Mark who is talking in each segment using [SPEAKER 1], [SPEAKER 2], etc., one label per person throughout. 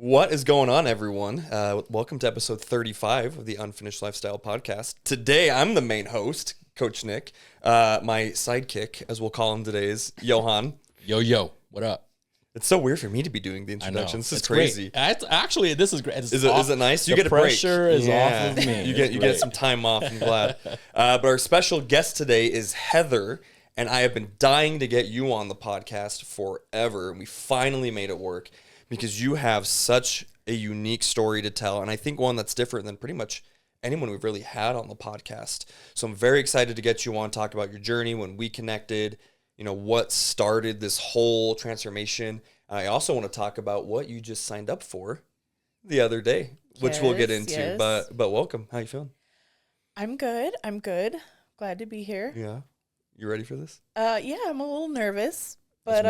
[SPEAKER 1] What is going on, everyone? Welcome to episode 35 of the Unfinished Lifestyle Podcast. Today, I'm the main host, Coach Nick. My sidekick, as we'll call him today, is Johan.
[SPEAKER 2] Yo, what up?
[SPEAKER 1] It's so weird for me to be doing the introduction. This is crazy.
[SPEAKER 2] Actually, this is great.
[SPEAKER 1] Is it nice? You get a break.
[SPEAKER 2] Pressure is off of me.
[SPEAKER 1] You get some time off. I'm glad. But our special guest today is Heather, and I have been dying to get you on the podcast forever. And we finally made it work because you have such a unique story to tell, and I think one that's different than pretty much anyone we've really had on the podcast. So I'm very excited to get you on, talk about your journey when we connected, what started this whole transformation. I also want to talk about what you just signed up for the other day, which we'll get into.
[SPEAKER 3] Yes.
[SPEAKER 1] But welcome. How you feeling?
[SPEAKER 3] I'm good. Glad to be here.
[SPEAKER 1] Yeah. You ready for this?
[SPEAKER 3] Yeah, I'm a little nervous, but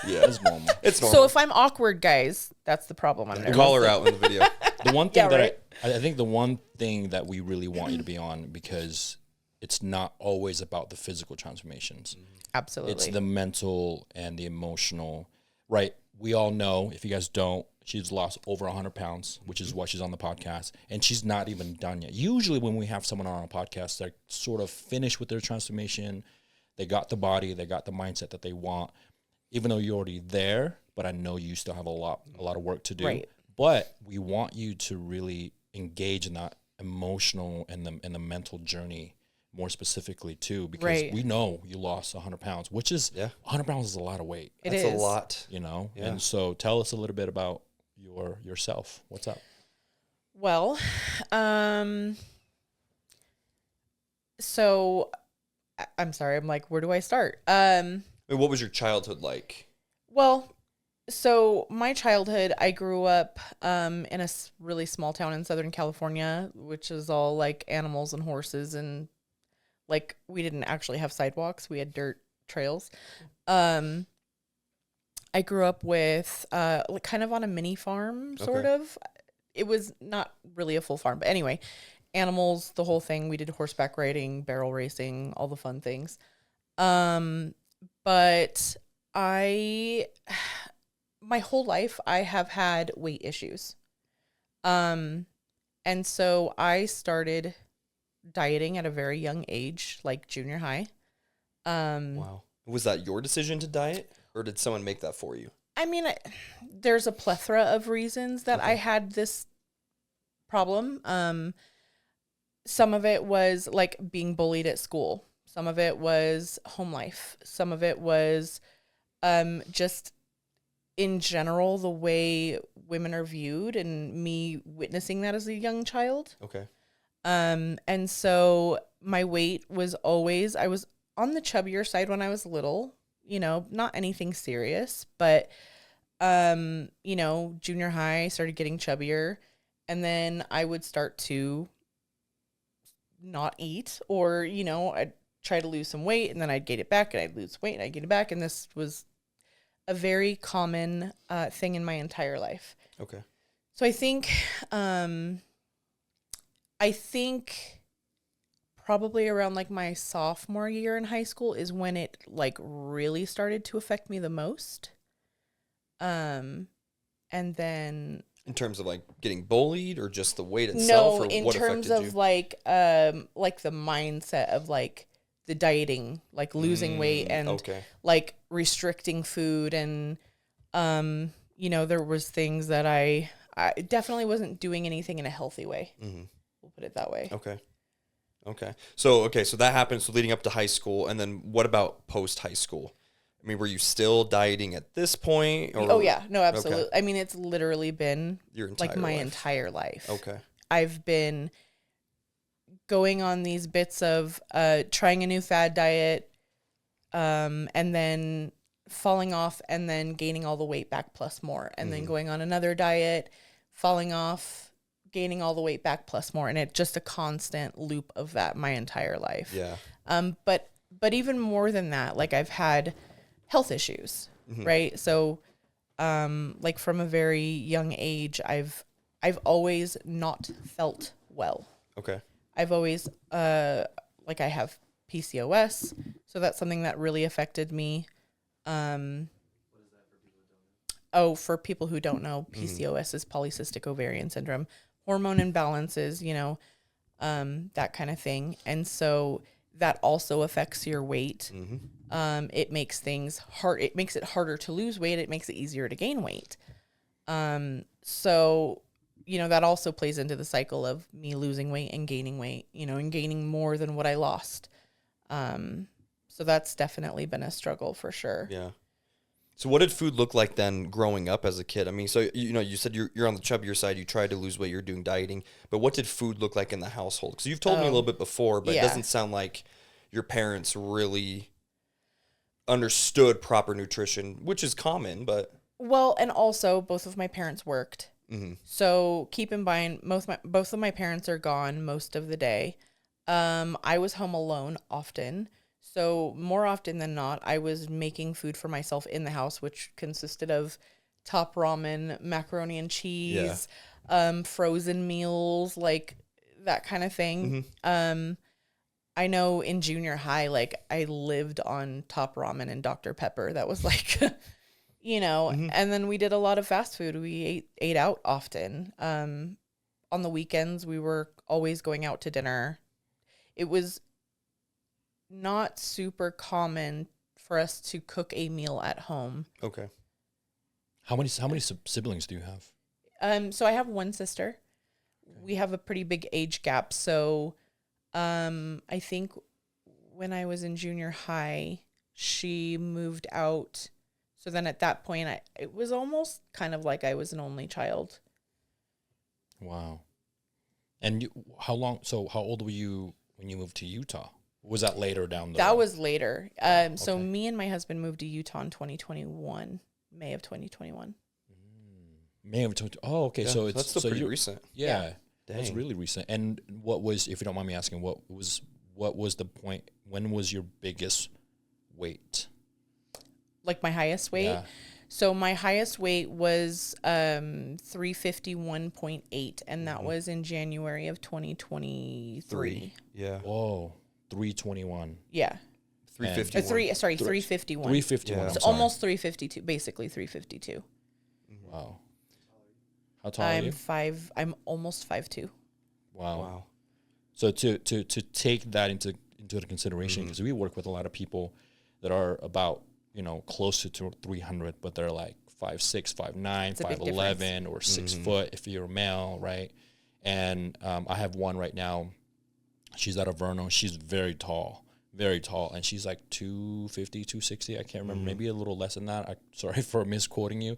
[SPEAKER 1] Yeah,
[SPEAKER 2] It's normal.
[SPEAKER 1] it's normal.
[SPEAKER 3] so if I'm awkward, guys, that's the problem. I'm nervous.
[SPEAKER 1] Call her out in the video.
[SPEAKER 2] The one thing
[SPEAKER 3] Yeah,
[SPEAKER 2] that I think the one thing that we really want you to be on, because it's not always about the physical transformations.
[SPEAKER 3] Absolutely.
[SPEAKER 2] It's the mental and the emotional, right? We all know, if you guys don't, she's lost over 100 pounds, which is why she's on the podcast, and she's not even done yet. Usually when we have someone on a podcast, they're sort of finished with their transformation. They got the body, they got the mindset that they want, even though you're already there, but I know you still have a lot of work to do.
[SPEAKER 3] Right.
[SPEAKER 2] But we want you to really engage in that emotional and the mental journey more specifically too, because
[SPEAKER 3] Right.
[SPEAKER 2] we know you lost 100 pounds, which is 100 pounds is a lot of weight,
[SPEAKER 1] That's a lot.
[SPEAKER 2] Yeah.
[SPEAKER 1] Yeah.
[SPEAKER 2] And so tell us a little bit about yourself. What's up?
[SPEAKER 3] Well, so I'm sorry. I'm like, where do I start?
[SPEAKER 1] What was your childhood like?
[SPEAKER 3] Well, so my childhood, I grew up in a really small town in Southern California, which is all like animals and horses, and like we didn't actually have sidewalks. We had dirt trails. I grew up with like kind of on a mini farm, sort of. It was not really a full farm, but anyway, animals, the whole thing. We did horseback riding, barrel racing, all the fun things. But my whole life, I have had weight issues. And so I started dieting at a very young age, like junior high.
[SPEAKER 1] Wow. Was that your decision to diet, or did someone make that for you?
[SPEAKER 3] I mean, there's a plethora of reasons that I had this problem. Some of it was like being bullied at school. Some of it was home life. Some of it was just in general, the way women are viewed, and me witnessing that as a young child.
[SPEAKER 1] Okay.
[SPEAKER 3] And so my weight was always, I was on the chubbier side when I was little, not anything serious, but, junior high, I started getting chubbier, and then I would start to not eat, or, I'd try to lose some weight, and then I'd gain it back, and I'd lose weight, and I'd gain it back, and this was a very common thing in my entire life.
[SPEAKER 1] Okay.
[SPEAKER 3] So I think probably around like my sophomore year in high school is when it like really started to affect me the most. And then
[SPEAKER 1] In terms of like getting bullied, or just the weight itself?
[SPEAKER 3] no,
[SPEAKER 1] or
[SPEAKER 3] in
[SPEAKER 1] what
[SPEAKER 3] terms
[SPEAKER 1] affected
[SPEAKER 3] of
[SPEAKER 1] you?
[SPEAKER 3] like the mindset of like the dieting, like losing weight and like restricting food, and there was things that I definitely wasn't doing anything in a healthy way.
[SPEAKER 1] Mm-hmm.
[SPEAKER 3] We'll put it that way.
[SPEAKER 1] Okay. So that happened. So leading up to high school, and then what about post high school? I mean, were you still dieting at this point? Or?
[SPEAKER 3] Oh yeah, no, absolutely.
[SPEAKER 1] Okay.
[SPEAKER 3] I mean, it's literally been
[SPEAKER 1] Your entire
[SPEAKER 3] like my
[SPEAKER 1] life.
[SPEAKER 3] entire life.
[SPEAKER 1] Okay.
[SPEAKER 3] I've been going on these bits of trying a new fad diet, and then falling off, and then gaining all the weight back plus more, and then going on another diet, falling off, gaining all the weight back plus more, and it's just a constant loop of that my entire life.
[SPEAKER 1] Yeah.
[SPEAKER 3] But even more than that, like I've had health issues, right? So, like from a very young age, I've always not felt well.
[SPEAKER 1] Okay.
[SPEAKER 3] I've always, like I have PCOS, so that's something that really affected me. What is that for people who don't know? Oh, for people who don't know, PCOS is polycystic ovarian syndrome, hormone imbalances, that kind of thing. And so that also affects your weight. It makes things hard. It makes it harder to lose weight. It makes it easier to gain weight. So, that also plays into the cycle of me losing weight and gaining weight, and gaining more than what I lost. So that's definitely been a struggle for sure.
[SPEAKER 1] Yeah. So what did food look like then growing up as a kid? I mean, so, you said you're on the chubbier side, you tried to lose weight, you're doing dieting, but what did food look like in the household? Because you've told me a little bit before, but it doesn't sound like your parents really understood proper nutrition, which is common, but.
[SPEAKER 3] Well, and also both of my parents worked. So keep in mind, both of my parents are gone most of the day. I was home alone often. So more often than not, I was making food for myself in the house, which consisted of top ramen, macaroni and cheese, frozen meals, like that kind of thing. I know in junior high, like I lived on top ramen and Dr. Pepper. That was like, and then we did a lot of fast food. We ate out often. On the weekends, we were always going out to dinner. It was not super common for us to cook a meal at home.
[SPEAKER 1] Okay.
[SPEAKER 2] How many siblings do you have?
[SPEAKER 3] So I have one sister. We have a pretty big age gap. So, I think when I was in junior high, she moved out. So then at that point, it was almost kind of like I was an only child.
[SPEAKER 2] Wow. And how old were you when you moved to Utah? Was that later down the road?
[SPEAKER 3] That was later. So me and my husband moved to Utah in 2021, May of 2021.
[SPEAKER 2] May of 20. Oh, okay.
[SPEAKER 1] Yeah,
[SPEAKER 2] so
[SPEAKER 1] that's still pretty recent.
[SPEAKER 2] Yeah.
[SPEAKER 1] Dang.
[SPEAKER 2] That's really recent. And what was, if you don't mind me asking, what was the point? When was your biggest weight?
[SPEAKER 3] Like my highest weight?
[SPEAKER 2] Yeah.
[SPEAKER 3] So my highest weight was 351.8, and that was in January of 2023.
[SPEAKER 1] Yeah.
[SPEAKER 2] Whoa. 321.
[SPEAKER 3] Yeah.
[SPEAKER 1] 351.
[SPEAKER 3] 351.
[SPEAKER 2] 351.
[SPEAKER 1] Yeah.
[SPEAKER 3] So almost 352, basically 352.
[SPEAKER 2] Wow. How tall are you?
[SPEAKER 3] I'm almost 5'2".
[SPEAKER 2] Wow. So to take that into the consideration, because we work with a lot of people that are about, closer to 300, but they're like 5'6", 5'9", 5'11", or 6 foot if you're a male, right? And I have one right now. She's out of Vernon. She's very tall, and she's like 250, 260. I can't remember, maybe a little less than that. Sorry for misquoting you.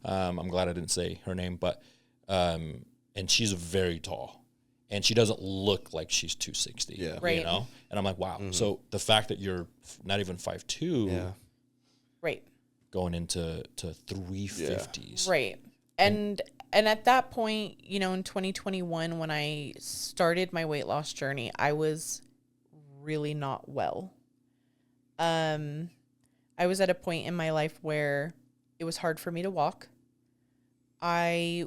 [SPEAKER 2] I'm glad I didn't say her name, but and she's very tall. And she doesn't look like she's 260,
[SPEAKER 3] Right.
[SPEAKER 2] And I'm like, wow. So the fact that you're not even 5'2",
[SPEAKER 3] Right.
[SPEAKER 2] going into 350s.
[SPEAKER 3] Right. And at that point, in 2021, when I started my weight loss journey, I was really not well. I was at a point in my life where it was hard for me to walk. Very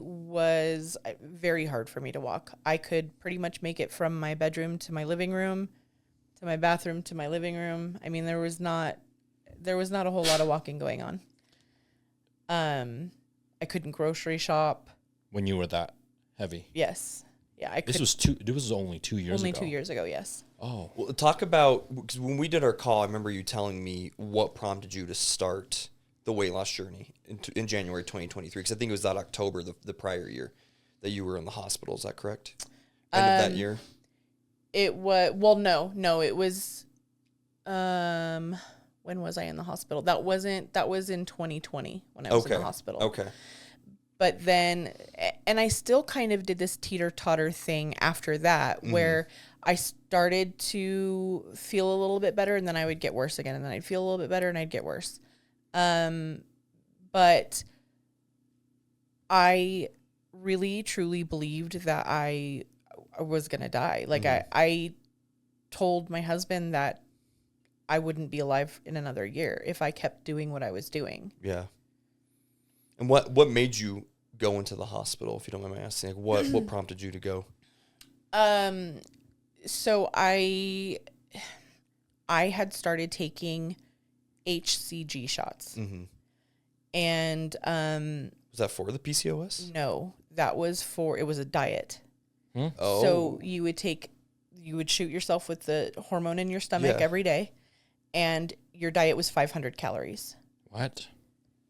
[SPEAKER 3] hard for me to walk. I could pretty much make it from my bedroom to my living room, to my bathroom, to my living room. I mean, there was not a whole lot of walking going on. I couldn't grocery shop.
[SPEAKER 2] When you were that heavy?
[SPEAKER 3] Yes. Yeah, I could.
[SPEAKER 2] This was only 2 years ago.
[SPEAKER 3] Only 2 years ago, yes.
[SPEAKER 2] Oh.
[SPEAKER 1] Well, talk about, because when we did our call, I remember you telling me what prompted you to start the weight loss journey in January 2023, because I think it was that October, the prior year, that you were in the hospital. Is that correct? End of that year?
[SPEAKER 3] It was, no, it was, when was I in the hospital? That was in 2020 when I was in the hospital.
[SPEAKER 1] Okay.
[SPEAKER 3] But then, and I still kind of did this teeter-totter thing after that, where I started to feel a little bit better, and then I would get worse again, and then I'd feel a little bit better, and I'd get worse. But I really, truly believed that I was going to die. Like, I told my husband that I wouldn't be alive in another year if I kept doing what I was doing.
[SPEAKER 1] Yeah. And what made you go into the hospital, if you don't mind me asking? Like, what prompted you to go?
[SPEAKER 3] So I had started taking HCG shots. And
[SPEAKER 1] Was that for the PCOS?
[SPEAKER 3] no, that was it was a diet.
[SPEAKER 1] Oh.
[SPEAKER 3] So you would shoot yourself with the hormone in your stomach every day, and your diet was 500 calories.
[SPEAKER 2] What?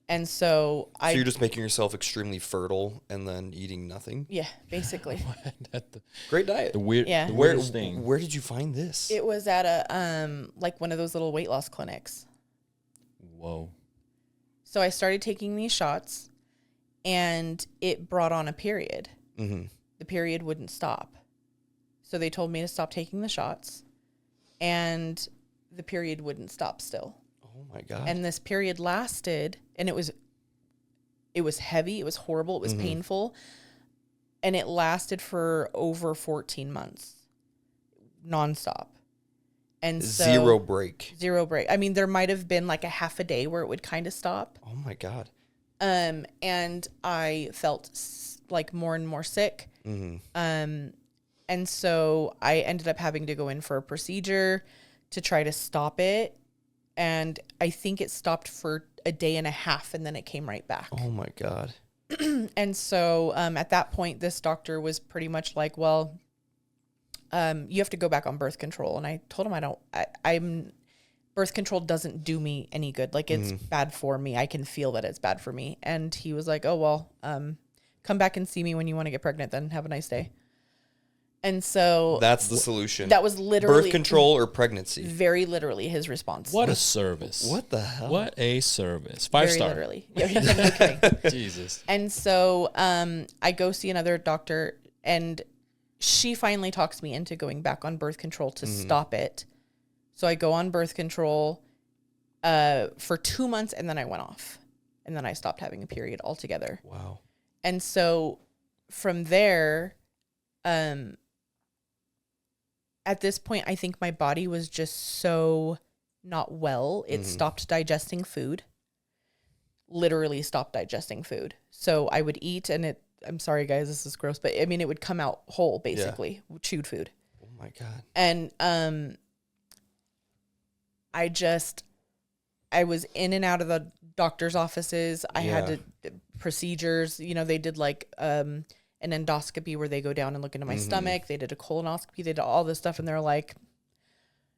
[SPEAKER 3] And so
[SPEAKER 1] you're just making yourself extremely fertile and then eating nothing?
[SPEAKER 3] Yeah, basically.
[SPEAKER 1] Great diet.
[SPEAKER 2] The weirdest thing.
[SPEAKER 1] Where did you find this?
[SPEAKER 3] It was at a like one of those little weight loss clinics.
[SPEAKER 2] Whoa.
[SPEAKER 3] So I started taking these shots, and it brought on a period.
[SPEAKER 1] Mm-hmm.
[SPEAKER 3] The period wouldn't stop. So they told me to stop taking the shots, and the period wouldn't stop still.
[SPEAKER 1] Oh my God.
[SPEAKER 3] And this period lasted, and it was heavy, it was horrible, it was painful, and it lasted for over 14 months, nonstop. And so,
[SPEAKER 1] zero break.
[SPEAKER 3] I mean, there might have been like a half a day where it would kind of stop.
[SPEAKER 1] Oh my God.
[SPEAKER 3] And I felt like more and more sick. And so I ended up having to go in for a procedure to try to stop it. And I think it stopped for a day and a half, and then it came right back.
[SPEAKER 1] Oh my God.
[SPEAKER 3] And so at that point, this doctor was pretty much like, well, you have to go back on birth control. And I told him birth control doesn't do me any good. Like, it's bad for me. I can feel that it's bad for me. And he was like, oh, well, come back and see me when you want to get pregnant, then have a nice day. And so
[SPEAKER 1] that's the solution.
[SPEAKER 3] That was literally
[SPEAKER 1] birth control or pregnancy.
[SPEAKER 3] Very literally his response.
[SPEAKER 2] What a service.
[SPEAKER 1] What the hell?
[SPEAKER 2] What a service. 5-star.
[SPEAKER 3] Literally. Yeah, no kidding.
[SPEAKER 2] Jesus.
[SPEAKER 3] And so I go see another doctor, and she finally talks me into going back on birth control to stop it. So I go on birth control for 2 months, and then I went off. And then I stopped having a period altogether.
[SPEAKER 1] Wow.
[SPEAKER 3] And so from there, at this point, I think my body was just so not well. It stopped digesting food. Literally stopped digesting food. So I would eat, and I'm sorry guys, this is gross, but I mean, it would come out whole, basically, chewed food.
[SPEAKER 1] Oh my God.
[SPEAKER 3] And I was in and out of the doctor's offices. I had procedures, they did like an endoscopy where they go down and look into my stomach. They did a colonoscopy. They did all this stuff, and they're like,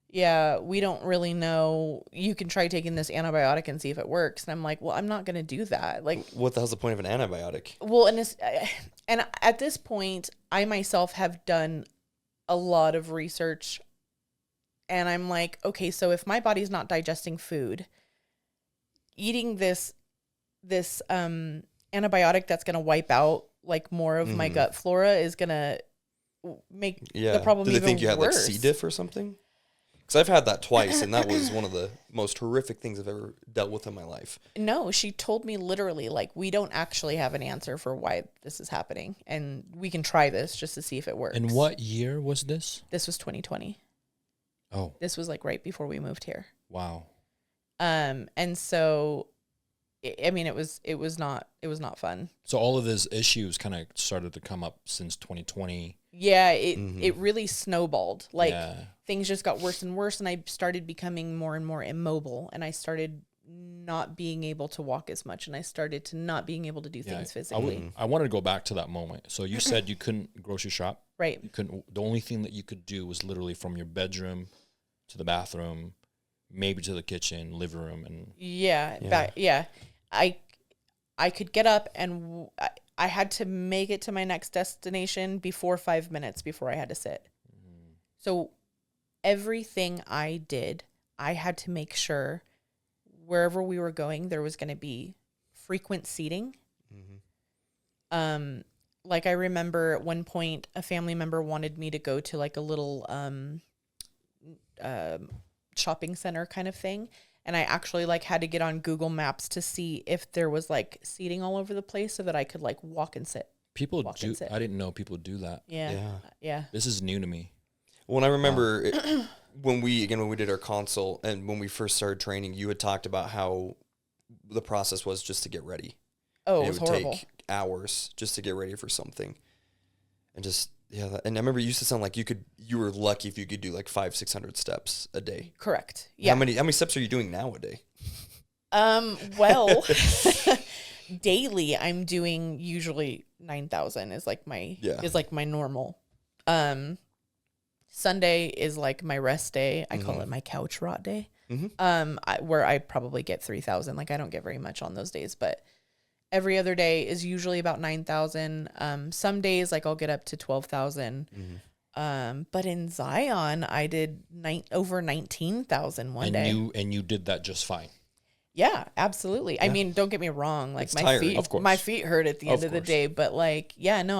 [SPEAKER 3] yeah, we don't really know. You can try taking this antibiotic and see if it works. And I'm like, well, I'm not going to do that. Like,
[SPEAKER 1] what the hell's the point of an antibiotic?
[SPEAKER 3] Well, and at this point, I myself have done a lot of research, and I'm like, okay, so if my body's not digesting food, eating this antibiotic that's going to wipe out like more of my gut flora is going to make the problem even worse.
[SPEAKER 1] Do they think you had like C. diff or something? Because I've had that twice, and that was one of the most horrific things I've ever dealt with in my life.
[SPEAKER 3] No, she told me literally, like, we don't actually have an answer for why this is happening, and we can try this just to see if it works.
[SPEAKER 2] And what year was this?
[SPEAKER 3] This was 2020.
[SPEAKER 2] Oh.
[SPEAKER 3] This was like right before we moved here.
[SPEAKER 2] Wow.
[SPEAKER 3] And so, I mean, it was not fun.
[SPEAKER 2] So all of these issues kind of started to come up since 2020.
[SPEAKER 3] Yeah, it really snowballed. Like, things just got worse and worse, and I started becoming more and more immobile, and I started not being able to walk as much, and I started to not being able to do things physically.
[SPEAKER 2] I wanted to go back to that moment. So you said you couldn't grocery shop.
[SPEAKER 3] Right.
[SPEAKER 2] You couldn't. The only thing that you could do was literally from your bedroom to the bathroom, maybe to the kitchen, living room, and I could get up, and I had to make it to my next destination before 5 minutes before I had to sit. So everything I did, I had to make sure wherever we were going, there was going to be frequent seating. Like, I remember at one point, a family member wanted me to go to like a little shopping center kind of thing. And I actually like had to get on Google Maps to see if there was like seating all over the place so that I could like walk and sit. People do. I didn't know people do that.
[SPEAKER 3] Yeah.
[SPEAKER 2] This is new to me.
[SPEAKER 1] Well, I remember when we did our consult and when we first started training, you had talked about how the process was just to get ready.
[SPEAKER 3] Oh, it was horrible.
[SPEAKER 1] Take hours just to get ready for something, and just and I remember you used to sound like you were lucky if you could do like 500-600 steps a day.
[SPEAKER 3] Correct. Yeah.
[SPEAKER 1] How many steps are you doing now a day?
[SPEAKER 3] Well, daily I'm doing usually 9,000 is like my normal. Sunday is like my rest day. I call it my couch rot day. Where I probably get 3,000. Like I don't get very much on those days, but every other day is usually about 9,000. Some days like I'll get up to 12,000. But in Zion, I did over 19,000 one day.
[SPEAKER 2] And you did that just fine.
[SPEAKER 3] Yeah, absolutely. Yeah. I mean, don't get me wrong. Like my feet hurt at the end of the day, but like, yeah, no,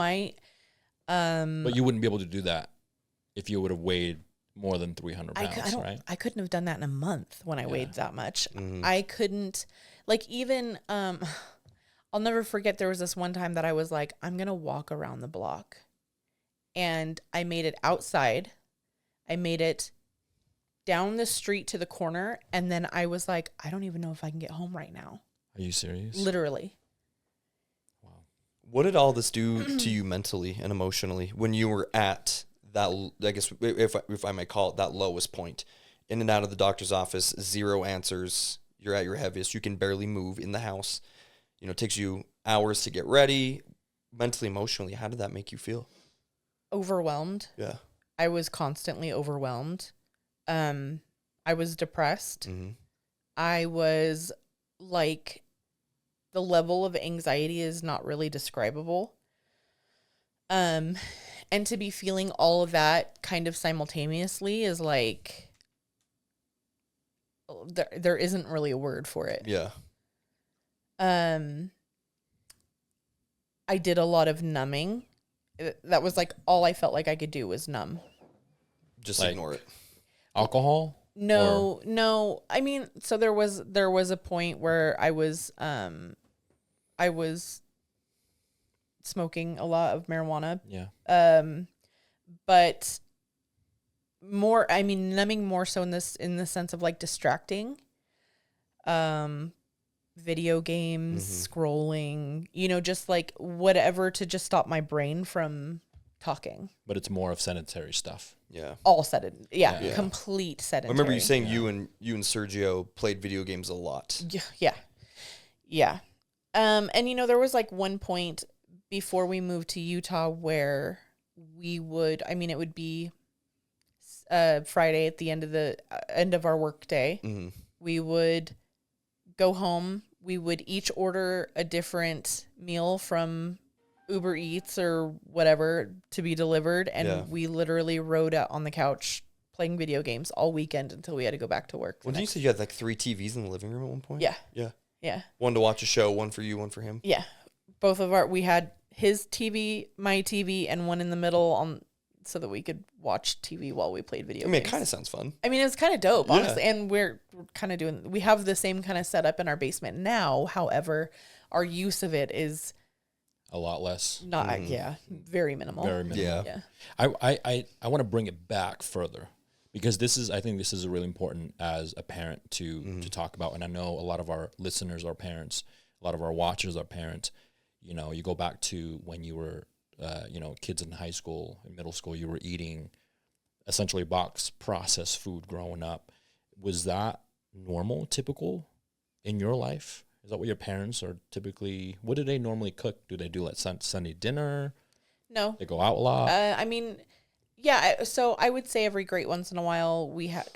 [SPEAKER 2] but you wouldn't be able to do that if you would have weighed more than 300 pounds, right?
[SPEAKER 3] I couldn't have done that in a month when I weighed that much. I couldn't, like, even, I'll never forget there was this one time that I was like, I'm going to walk around the block. And I made it outside. I made it down the street to the corner. And then I was like, I don't even know if I can get home right now.
[SPEAKER 2] Are you serious?
[SPEAKER 3] Literally.
[SPEAKER 1] Wow. What did all this do to you mentally and emotionally when you were at that, I guess, if I may call it, that lowest point? In and out of the doctor's office, zero answers. You're at your heaviest. You can barely move in the house. You know, it takes you hours to get ready. Mentally, emotionally, how did that make you feel?
[SPEAKER 3] Overwhelmed.
[SPEAKER 1] Yeah.
[SPEAKER 3] I was constantly overwhelmed. I was depressed. I was like, the level of anxiety is not really describable. And to be feeling all of that kind of simultaneously is like, there isn't really a word for it.
[SPEAKER 1] Yeah.
[SPEAKER 3] I did a lot of numbing. That was like all I felt like I could do was numb.
[SPEAKER 1] Just
[SPEAKER 2] like,
[SPEAKER 1] ignore it.
[SPEAKER 2] Alcohol?
[SPEAKER 3] No. I mean, so there was a point where I was smoking a lot of marijuana.
[SPEAKER 2] Yeah.
[SPEAKER 3] But more, I mean, numbing more so in the sense of like distracting. Video games, scrolling, just like whatever to just stop my brain from talking.
[SPEAKER 2] But it's more of sedentary stuff.
[SPEAKER 1] Yeah.
[SPEAKER 3] All sedentary. Yeah. Complete sedentary.
[SPEAKER 1] I remember you saying you and Sergio played video games a lot.
[SPEAKER 3] Yeah. And there was like one point before we moved to Utah where it would be Friday at the end of our work day. We would go home. We would each order a different meal from Uber Eats or whatever to be delivered. And we literally rode out on the couch playing video games all weekend until we had to go back to work.
[SPEAKER 1] Well, didn't you say you had like 3 TVs in the living room at one point?
[SPEAKER 3] Yeah.
[SPEAKER 1] One to watch a show, one for you, one for him.
[SPEAKER 3] Yeah. We had his TV, my TV, and one in the middle so that we could watch TV while we played video games.
[SPEAKER 1] It kind of sounds fun.
[SPEAKER 3] I mean, it was kind of dope, honestly. And we're kind of we have the same kind of setup in our basement now. However, our use of it is
[SPEAKER 2] a lot less.
[SPEAKER 3] Not, very minimal.
[SPEAKER 2] Very minimal.
[SPEAKER 3] Yeah.
[SPEAKER 2] I want to bring it back further because I think this is really important as a parent to talk about. And I know a lot of our listeners are parents, a lot of our watchers are parents. You go back to when you were, kids in high school, in middle school, you were eating essentially box processed food growing up. Was that normal, typical in your life? Is that what your parents are typically, what do they normally cook? Do they do like Sunday dinner?
[SPEAKER 3] No.
[SPEAKER 2] They go out a lot?
[SPEAKER 3] So I would say every great once in a while we had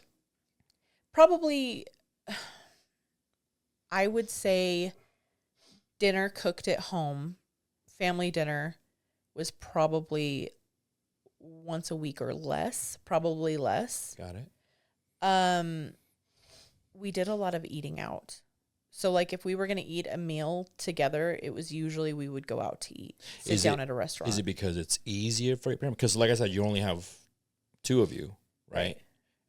[SPEAKER 3] probably, I would say dinner cooked at home, family dinner was probably once a week or less, probably less.
[SPEAKER 2] Got it.
[SPEAKER 3] We did a lot of eating out. So like if we were going to eat a meal together, it was usually we would go out to eat, sit down at a restaurant.
[SPEAKER 2] Is it because it's easier for your parents? Because like I said, you only have 2 of you, right?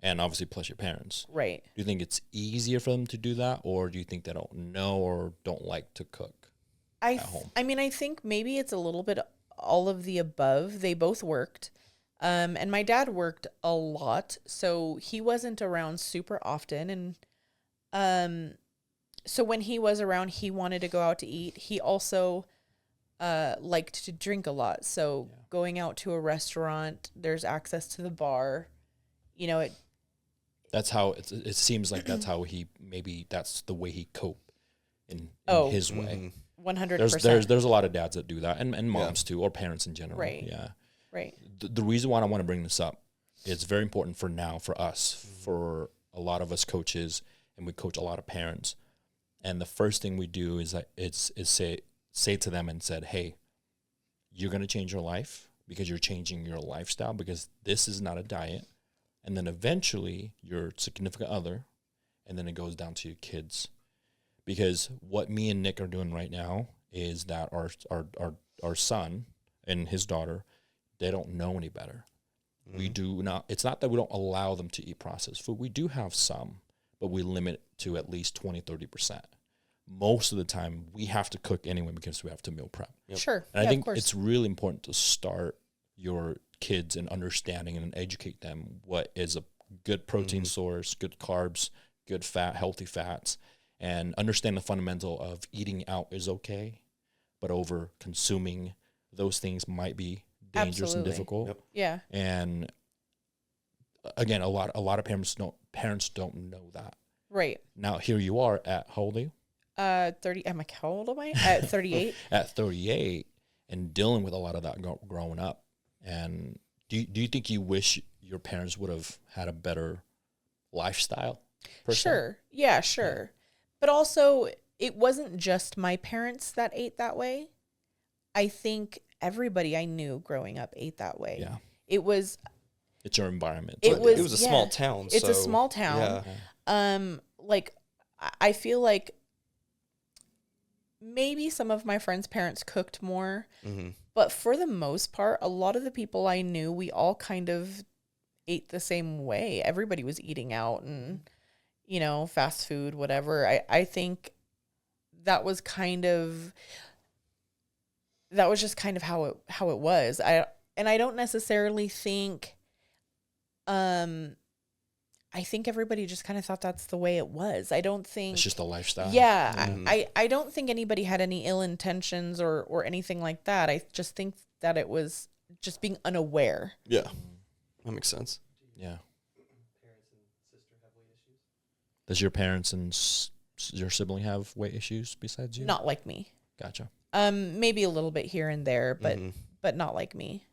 [SPEAKER 2] And obviously plus your parents.
[SPEAKER 3] Right.
[SPEAKER 2] Do you think it's easier for them to do that? Or do you think they don't know or don't like to cook at home?
[SPEAKER 3] I think maybe it's a little bit all of the above. They both worked. And my dad worked a lot, so he wasn't around super often. And so when he was around, he wanted to go out to eat. He also liked to drink a lot. So going out to a restaurant, there's access to the bar.
[SPEAKER 2] That's how it seems like that's how that's the way he coped in his way.
[SPEAKER 3] 100%.
[SPEAKER 2] There's a lot of dads that do that, and moms too, or parents in general.
[SPEAKER 3] Right.
[SPEAKER 2] Yeah.
[SPEAKER 3] Right.
[SPEAKER 2] The reason why I want to bring this up, it's very important for now, for us, for a lot of us coaches, and we coach a lot of parents. And the first thing we do is say to them and said, hey, you're going to change your life because you're changing your lifestyle, because this is not a diet. And then eventually your significant other, and then it goes down to your kids. Because what me and Nick are doing right now is that our son and his daughter, they don't know any better. Mm-hmm. We do not, it's not that we don't allow them to eat processed food. We do have some, but we limit it to at least 20, 30%. Most of the time we have to cook anyway because we have to meal prep.
[SPEAKER 3] Yep. Sure.
[SPEAKER 2] And I think it's really important to start your kids in understanding and educate them what is a good protein source, good carbs, good fat, healthy fats, and understand the fundamental of eating out is okay, but over consuming those things might be dangerous and difficult.
[SPEAKER 1] Yep.
[SPEAKER 3] Yeah.
[SPEAKER 2] And again, a lot of parents don't know that.
[SPEAKER 3] Right.
[SPEAKER 2] Now here you are at, how old are you?
[SPEAKER 3] 30. I'm like, how old am I? At 38.
[SPEAKER 2] At 38, and dealing with a lot of that growing up. And do you think you wish your parents would have had a better lifestyle?
[SPEAKER 3] Sure. Yeah, sure. Yeah. But also, it wasn't just my parents that ate that way. I think everybody I knew growing up ate that way.
[SPEAKER 2] Yeah.
[SPEAKER 3] It's
[SPEAKER 2] your environment.
[SPEAKER 1] It was a small town.
[SPEAKER 3] It's a small town. Yeah. Like, I feel like maybe some of my friends' parents cooked more, but for the most part, a lot of the people I knew, we all kind of ate the same way. Everybody was eating out and, fast food, whatever. I think that was just kind of how it was. I don't necessarily think, I think everybody just kind of thought that's the way it was. I don't think
[SPEAKER 2] it's just a lifestyle.
[SPEAKER 3] Yeah. I don't think anybody had any ill intentions or anything like that. I just think that it was just being unaware.
[SPEAKER 1] Yeah. That makes sense.
[SPEAKER 2] Yeah. Parents and sister have weight issues? Does your parents and your sibling have weight issues besides you?
[SPEAKER 3] Not like me.
[SPEAKER 2] Gotcha.
[SPEAKER 3] Maybe a little bit here and there, but not like me.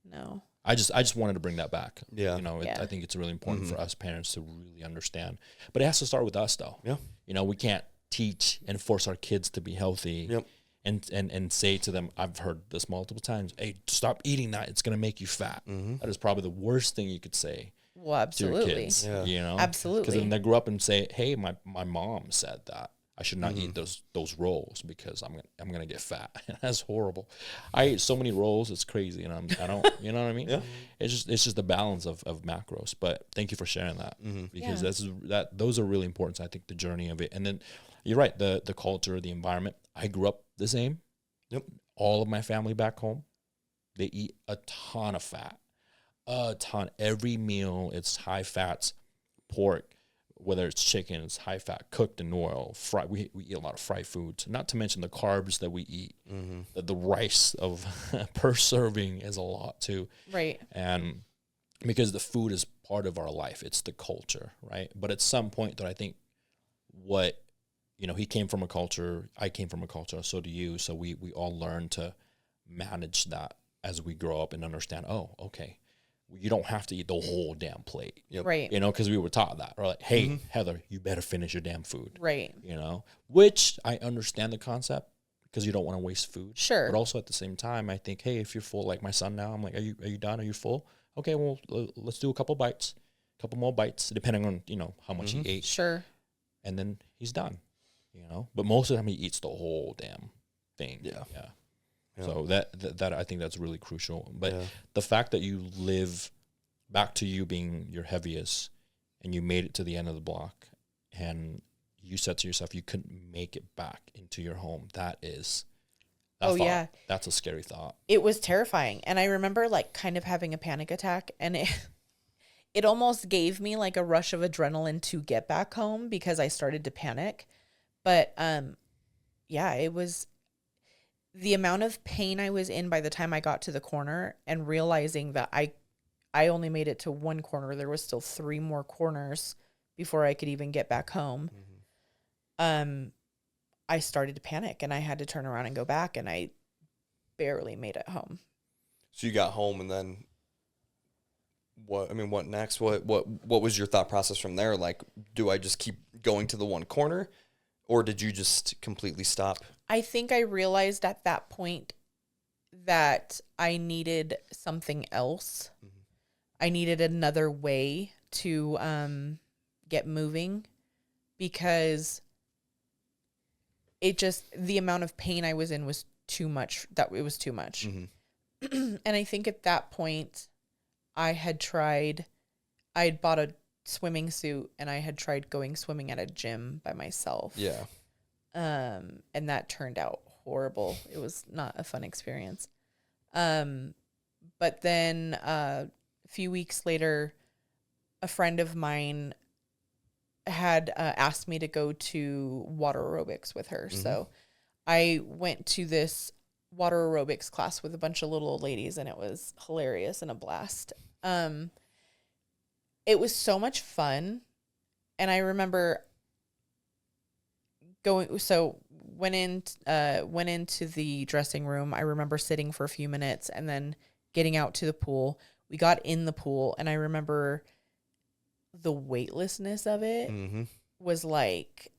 [SPEAKER 3] No.
[SPEAKER 2] I just wanted to bring that back.
[SPEAKER 1] Yeah.
[SPEAKER 2] I think it's really important for us parents to really understand. But it has to start with us, though.
[SPEAKER 1] Yeah.
[SPEAKER 2] We can't teach and force our kids to be healthy.
[SPEAKER 1] Yep.
[SPEAKER 2] And say to them, I've heard this multiple times, hey, stop eating that. It's going to make you fat. That is probably the worst thing you could say.
[SPEAKER 3] Well, absolutely.
[SPEAKER 2] To your kids,
[SPEAKER 3] Absolutely.
[SPEAKER 2] Because then they grow up and say, hey, my mom said that I should not eat those rolls because I'm gonna get fat. That's horrible. I ate so many rolls, it's crazy, and I don't, you know what I mean?
[SPEAKER 1] Yeah.
[SPEAKER 2] It's just the balance of macros. But thank you for sharing that because those are really important. So I think the journey of it, and then you're right, the culture, the environment. I grew up the same.
[SPEAKER 1] Yep.
[SPEAKER 2] All of my family back home, they eat a ton of fat, a ton. Every meal, it's high fats, pork. Whether it's chicken, it's high fat, cooked in oil, fried. We eat a lot of fried foods, not to mention the carbs that we eat. The rice of per serving is a lot too.
[SPEAKER 3] Right.
[SPEAKER 2] And because the food is part of our life, it's the culture, right? But at some point that I think he came from a culture, I came from a culture, so do you. So we all learn to manage that as we grow up and understand, oh, okay. You don't have to eat the whole damn plate.
[SPEAKER 1] Yep.
[SPEAKER 3] Right.
[SPEAKER 2] Because we were taught that. Or like, hey, Heather, you better finish your damn food.
[SPEAKER 3] Right.
[SPEAKER 2] Which I understand the concept because you don't want to waste food.
[SPEAKER 3] Sure.
[SPEAKER 2] But also at the same time, I think, hey, if you're full, like my son now, I'm like, are you done? Are you full? Okay, well, let's do a couple more bites, depending on, how much he ate.
[SPEAKER 3] Sure.
[SPEAKER 2] And then he's done, But most of the time he eats the whole damn thing.
[SPEAKER 1] Yeah.
[SPEAKER 2] Yeah. So that I think that's really crucial. But the fact that you live back to you being your heaviest and you made it to the end of the block and you said to yourself you couldn't make it back into your home, that's a scary thought.
[SPEAKER 3] It was terrifying. And I remember kind of having a panic attack, and it almost gave me a rush of adrenaline to get back home because I started to panic. But it was the amount of pain I was in by the time I got to the corner and realizing that I only made it to one corner. There was still 3 more corners before I could even get back home. I started to panic and I had to turn around and go back, and I barely made it home.
[SPEAKER 1] So you got home, and then what? I mean, what next? What was your thought process from there? Like, do I just keep going to the one corner, or did you just completely stop?
[SPEAKER 3] I think I realized at that point that I needed something else. Mm-hmm. I needed another way to get moving, because the amount of pain I was in was too much. That it was too much. Mm-hmm. And I think at that point I had bought a swimming suit, and I had tried going swimming at a gym by myself.
[SPEAKER 1] Yeah.
[SPEAKER 3] And that turned out horrible. It was not a fun experience. But then a few weeks later, a friend of mine had asked me to go to water aerobics with her. Mm-hmm. So I went to this water aerobics class with a bunch of little old ladies, and it was hilarious and a blast. It was so much fun. And I remember went into the dressing room. I remember sitting for a few minutes and then getting out to the pool. We got in the pool, and I remember the weightlessness of it was like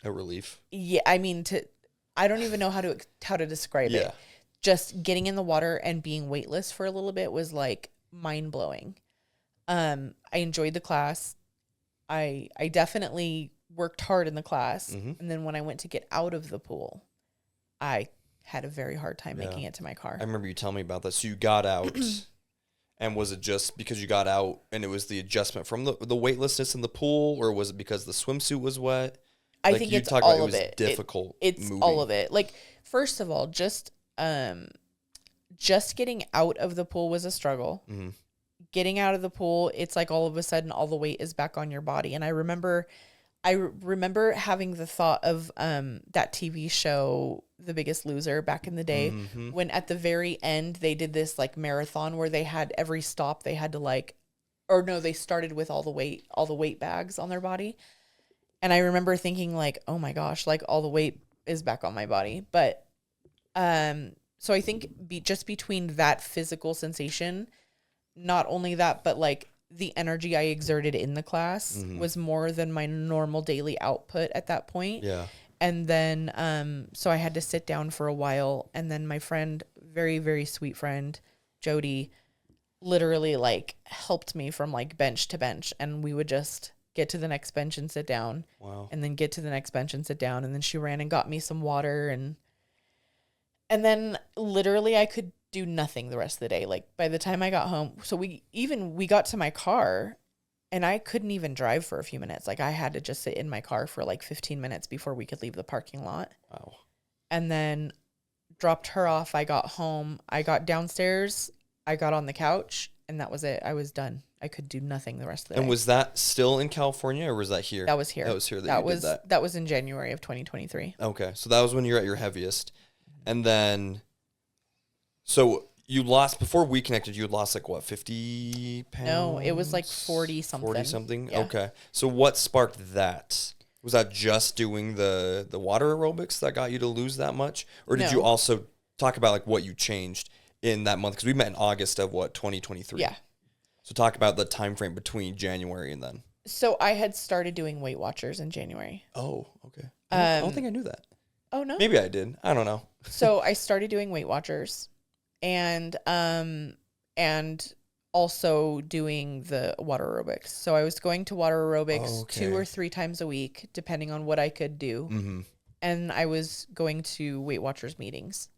[SPEAKER 1] a relief.
[SPEAKER 3] Yeah, I mean, I don't even know how to describe it. Just getting in the water and being weightless for a little bit was like mind blowing. I enjoyed the class. I definitely worked hard in the class. Mm-hmm. And then when I went to get out of the pool, I had a very hard time making it to my car.
[SPEAKER 1] I remember you telling me about that. So you got out, and was it just because you got out and it was the adjustment from the weightlessness in the pool, or was it because the swimsuit was wet?
[SPEAKER 3] I think it's all of it.
[SPEAKER 1] Difficult.
[SPEAKER 3] It's all of it. Like, first of all, just getting out of the pool was a struggle. Mm-hmm. Getting out of the pool, it's like all of a sudden all the weight is back on your body. And I remember having the thought of that TV show, The Biggest Loser, back in the day, when at the very end they did this like marathon where they had every stop they had to they started with all the weight bags on their body. And I remember thinking like, oh my gosh, like all the weight is back on my body. But so I think just between that physical sensation, not only that, but like the energy I exerted in the class was more than my normal daily output at that point.
[SPEAKER 1] Yeah.
[SPEAKER 3] And then, so I had to sit down for a while. And then my friend, very, very sweet friend, Jody, literally like helped me from like bench to bench. And we would just get to the next bench and sit down.
[SPEAKER 1] Wow.
[SPEAKER 3] And then get to the next bench and sit down. And then she ran and got me some water. And then literally I could do nothing the rest of the day. Like by the time I got home, so we got to my car and I couldn't even drive for a few minutes. Like I had to just sit in my car for like 15 minutes before we could leave the parking lot.
[SPEAKER 1] Wow.
[SPEAKER 3] And then dropped her off. I got home. I got downstairs. I got on the couch and that was it. I was done. I could do nothing the rest of the day.
[SPEAKER 1] And was that still in California or was that here?
[SPEAKER 3] That was here.
[SPEAKER 1] That was here
[SPEAKER 3] that was in January of 2023.
[SPEAKER 1] Okay. So that was when you're at your heaviest. And then, so you lost, before we connected, you had lost like what, 50 pounds?
[SPEAKER 3] No, it was like 40 something.
[SPEAKER 1] 40 something?
[SPEAKER 3] Yeah.
[SPEAKER 1] Okay. So what sparked that? Was that just doing the water aerobics that got you to lose that much? Or did you also talk about like what you changed in that month? Because we met in August of 2023.
[SPEAKER 3] Yeah.
[SPEAKER 1] So talk about the time frame between January and then.
[SPEAKER 3] So I had started doing Weight Watchers in January.
[SPEAKER 1] Oh, okay. I don't think I knew that.
[SPEAKER 3] Oh, no?
[SPEAKER 1] Maybe I did. I don't know.
[SPEAKER 3] So I started doing Weight Watchers and also doing the water aerobics. So I was going to water aerobics 2 or 3 times a week, depending on what I could do. Mm-hmm. And I was going to Weight Watchers meetings.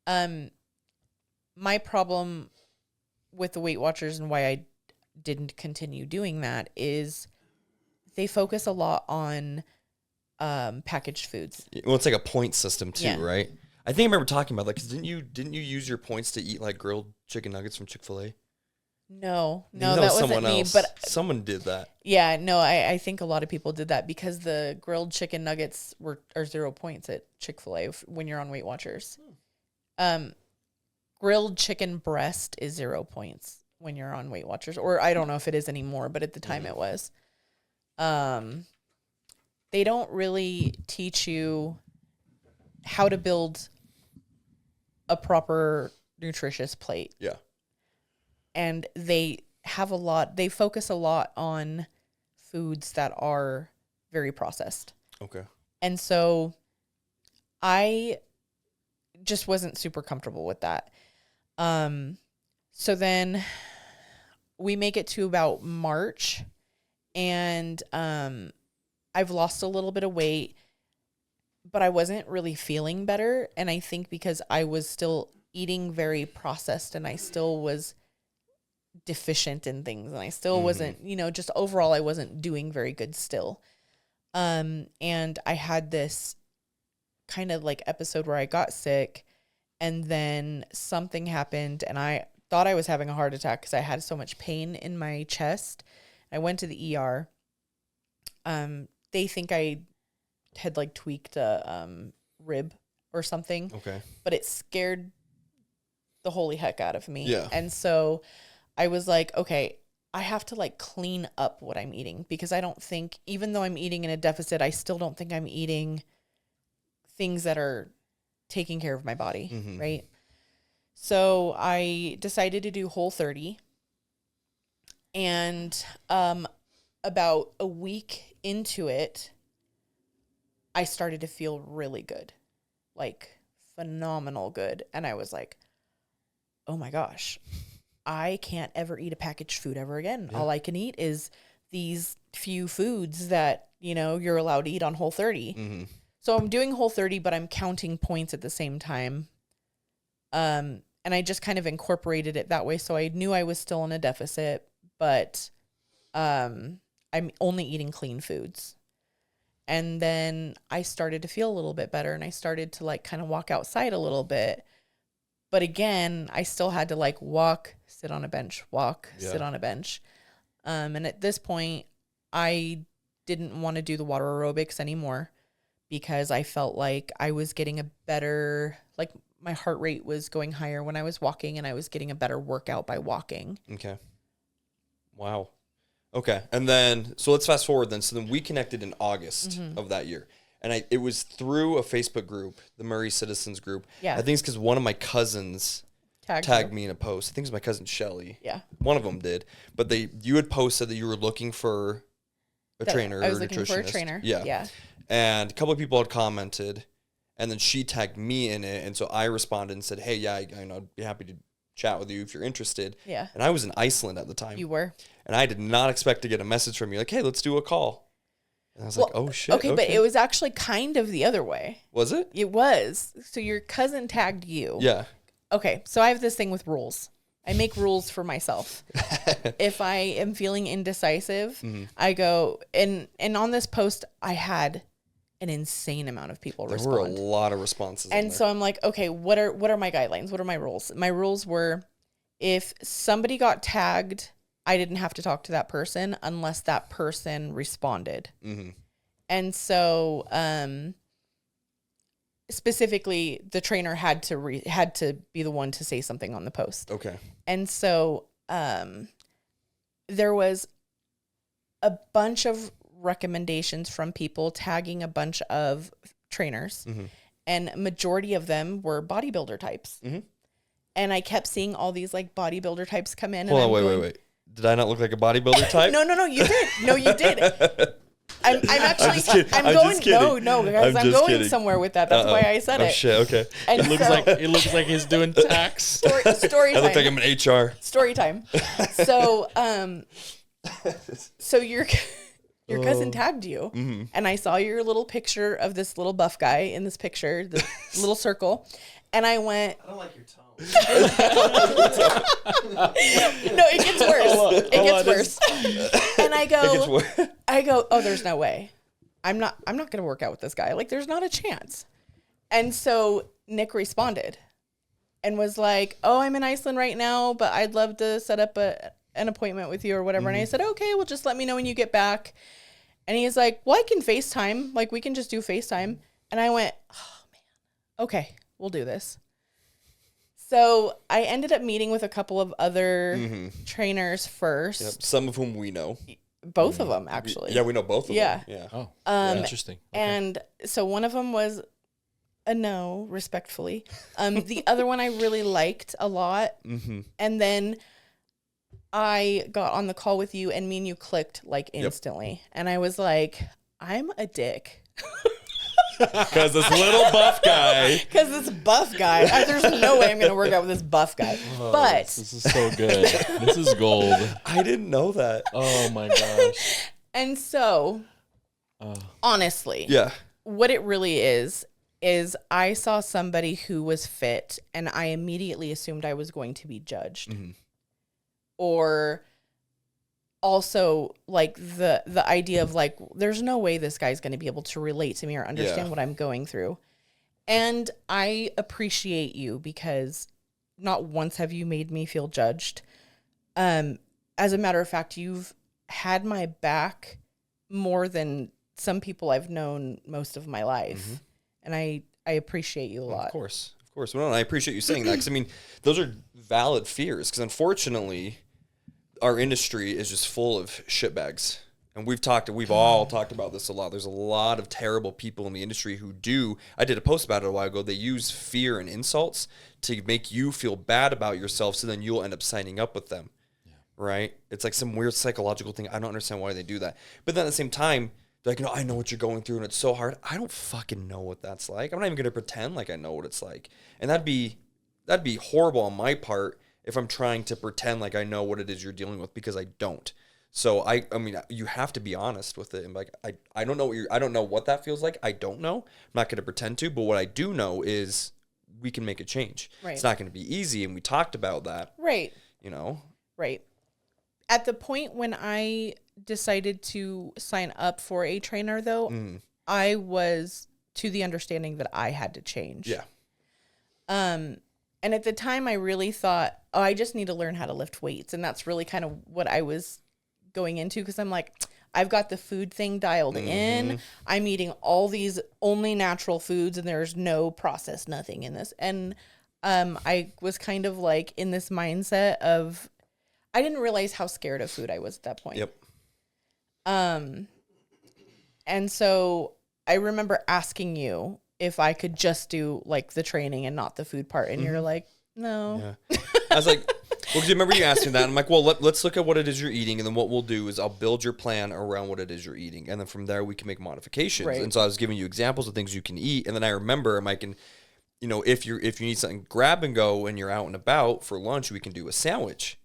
[SPEAKER 3] My problem with the Weight Watchers and why I didn't continue doing that is they focus a lot on packaged foods.
[SPEAKER 1] Well, it's like a point system too, right? I think I remember talking about that because didn't you use your points to eat like grilled chicken nuggets from Chick-fil-A?
[SPEAKER 3] No, that wasn't me. But
[SPEAKER 1] someone did that.
[SPEAKER 3] Yeah, no, I think a lot of people did that because the grilled chicken nuggets are 0 points at Chick-fil-A when you're on Weight Watchers. Grilled chicken breast is 0 points when you're on Weight Watchers, or I don't know if it is anymore, but at the time it was. they don't really teach you how to build a proper nutritious plate.
[SPEAKER 1] Yeah.
[SPEAKER 3] And they focus a lot on foods that are very processed.
[SPEAKER 1] Okay.
[SPEAKER 3] And so I just wasn't super comfortable with that. So then we make it to about March, and I've lost a little bit of weight, but I wasn't really feeling better. And I think because I was still eating very processed, and I still was deficient in things, and I still wasn't, just overall I wasn't doing very good still. And I had this kind of like episode where I got sick, and then something happened, and I thought I was having a heart attack because I had so much pain in my chest. I went to the ER. They think I had like tweaked a rib or something.
[SPEAKER 1] Okay.
[SPEAKER 3] But it scared the holy heck out of me.
[SPEAKER 1] Yeah.
[SPEAKER 3] And so I was like, okay, I have to like clean up what I'm eating, because I don't think, even though I'm eating in a deficit, I still don't think I'm eating things that are taking care of my body. Right. So I decided to do Whole30, and about a week into it, I started to feel really good, like phenomenal good. And I was like, oh my gosh, I can't ever eat a packaged food ever again. Yeah. All I can eat is these few foods that, you're allowed to eat on Whole30. So I'm doing Whole30, but I'm counting points at the same time. And I just kind of incorporated it that way. So I knew I was still in a deficit, but I'm only eating clean foods. And then I started to feel a little bit better, and I started to like kind of walk outside a little bit. But again, I still had to like walk, sit on a bench, sit on a bench. And at this point, I didn't want to do the water aerobics anymore, because I felt like I was getting a better, like my heart rate was going higher when I was walking, and I was getting a better workout by walking.
[SPEAKER 1] Okay. Wow. Okay. And then, so let's fast forward then. So then we connected in August of that year. And it was through a Facebook group, the Murray Citizens group. Yeah. I think it's because one of my cousins tagged me in a post. I think it was my cousin Shelly.
[SPEAKER 3] Yeah.
[SPEAKER 1] One of them did. But you had posted that you were looking for a trainer or nutritionist.
[SPEAKER 3] I was looking for a trainer.
[SPEAKER 1] Yeah.
[SPEAKER 3] Yeah.
[SPEAKER 1] And a couple of people had commented, and then she tagged me in it. And so I responded and said, hey, yeah, I'd be happy to chat with you if you're interested.
[SPEAKER 3] Yeah.
[SPEAKER 1] And I was in Iceland at the time.
[SPEAKER 3] You were.
[SPEAKER 1] And I did not expect to get a message from you like, hey, let's do a call. And I was like, oh, shit.
[SPEAKER 3] Okay, but it was actually kind of the other way.
[SPEAKER 1] Was it?
[SPEAKER 3] It was. So your cousin tagged you.
[SPEAKER 1] Yeah.
[SPEAKER 3] Okay, so I have this thing with rules. I make rules for myself. If I am feeling indecisive, I go, and on this post, I had an insane amount of people respond.
[SPEAKER 1] There were a lot of responses.
[SPEAKER 3] And so I'm like, okay, what are my guidelines? What are my rules? My rules were, if somebody got tagged, I didn't have to talk to that person unless that person responded. And so, specifically, the trainer had to be the one to say something on the post.
[SPEAKER 1] Okay.
[SPEAKER 3] And so, there was a bunch of recommendations from people tagging a bunch of trainers, and majority of them were bodybuilder types. And I kept seeing all these like bodybuilder types come in.
[SPEAKER 1] Hold on, wait. Did I not look like a bodybuilder type?
[SPEAKER 3] No, you did. No, you did. I'm actually,
[SPEAKER 1] just kidding.
[SPEAKER 3] I'm
[SPEAKER 1] I'm
[SPEAKER 3] going,
[SPEAKER 1] just kidding.
[SPEAKER 3] no, guys, I'm going somewhere with that. That's why I said it.
[SPEAKER 1] Oh, shit, okay.
[SPEAKER 3] And
[SPEAKER 2] it looks like he's doing tax.
[SPEAKER 3] Story time.
[SPEAKER 1] I look like I'm in HR.
[SPEAKER 3] Story time. So, so your cousin tagged you, and I saw your little picture of this little buff guy in this picture, the little circle, and I went,
[SPEAKER 4] I don't like your tone.
[SPEAKER 3] No, it gets worse. It gets worse. And I go, oh, there's no way. I'm not going to work out with this guy. Like, there's not a chance. And so Nick responded and was like, oh, I'm in Iceland right now, but I'd love to set up an appointment with you or whatever. And I said, okay, well, just let me know when you get back. And he's like, well, I can FaceTime. Like, we can just do FaceTime. And I went, oh, man, okay, we'll do this. So I ended up meeting with a couple of other trainers first.
[SPEAKER 1] Yep, some of whom we know.
[SPEAKER 3] Both of them, actually.
[SPEAKER 1] Yeah, we know both of
[SPEAKER 3] Yeah.
[SPEAKER 1] them. Yeah.
[SPEAKER 2] Oh, interesting. Okay.
[SPEAKER 3] And so one of them was a no, respectfully. The other one I really liked a lot.
[SPEAKER 1] Mm-hmm.
[SPEAKER 3] And then I got on the call with you, and me and you clicked like instantly. And I was like, I'm a dick.
[SPEAKER 1] Because this little buff guy.
[SPEAKER 3] Because this buff guy, there's no way I'm going to work out with this buff guy. But
[SPEAKER 2] this is so good. This is gold.
[SPEAKER 1] I didn't know that.
[SPEAKER 2] Oh my gosh.
[SPEAKER 3] and so, honestly,
[SPEAKER 1] Yeah.
[SPEAKER 3] what it really is I saw somebody who was fit, and I immediately assumed I was going to be judged.
[SPEAKER 1] Mm-hmm.
[SPEAKER 3] Or also like the idea of like, there's no way this guy's going to be able to relate to me or understand what I'm going through. And I appreciate you, because not once have you made me feel judged. As a matter of fact, you've had my back more than some people I've known most of my life.
[SPEAKER 1] Mm-hmm.
[SPEAKER 3] And I appreciate you a lot.
[SPEAKER 1] Of course. Well, I appreciate you saying that, because I mean, those are valid fears, because unfortunately, our industry is just full of shitbags. And we've all talked about this a lot. There's a lot of terrible people in the industry who I did a post about it a while ago. They use fear and insults to make you feel bad about yourself, so then you'll end up signing up with them. Yeah. Right? It's like some weird psychological thing. I don't understand why they do that. But then at the same time, they're like, no, I know what you're going through and it's so hard. I don't fucking know what that's like. I'm not even going to pretend like I know what it's like. And that'd be horrible on my part if I'm trying to pretend like I know what it is you're dealing with, because I don't. So I mean, you have to be honest with it. And like, I don't know I don't know what that feels like. I don't know. I'm not going to pretend to, but what I do know is we can make a change.
[SPEAKER 3] Right.
[SPEAKER 1] It's not going to be easy. And we talked about that.
[SPEAKER 3] Right.
[SPEAKER 1] You know?
[SPEAKER 3] Right. At the point when I decided to sign up for a trainer, though, I was to the understanding that I had to change.
[SPEAKER 1] Yeah.
[SPEAKER 3] And at the time, I really thought, oh, I just need to learn how to lift weights. And that's really kind of what I was going into, because I'm like, I've got the food thing dialed in. I'm eating all these only natural foods, and there's no processed nothing in this. And I was kind of like in this mindset of, I didn't realize how scared of food I was at that point.
[SPEAKER 1] Yep.
[SPEAKER 3] And so I remember asking you if I could just do like the training and not the food part. And you're like, no.
[SPEAKER 1] Yeah. I was like, well, 'cause you remember you asked me that. I'm like, well, let's look at what it is you're eating. And then what we'll do is I'll build your plan around what it is you're eating. And then from there, we can make modifications.
[SPEAKER 3] Right.
[SPEAKER 1] And so I was giving you examples of things you can eat. And then I remember, I can, you know, if you need something grab and go and you're out and about for lunch, we can do a sandwich.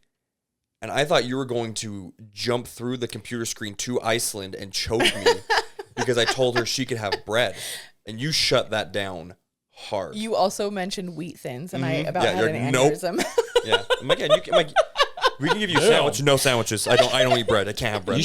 [SPEAKER 1] And I thought you were going to jump through the computer screen to Iceland and choke me because I told her she could have bread. And you shut that down hard.
[SPEAKER 3] You also mentioned wheat thins, and I about
[SPEAKER 1] Yeah,
[SPEAKER 3] had an
[SPEAKER 1] nope.
[SPEAKER 3] aneurysm.
[SPEAKER 1] Yeah. I'm like, yeah, we can give you a sandwich. No sandwiches. I don't eat bread. I can't have bread.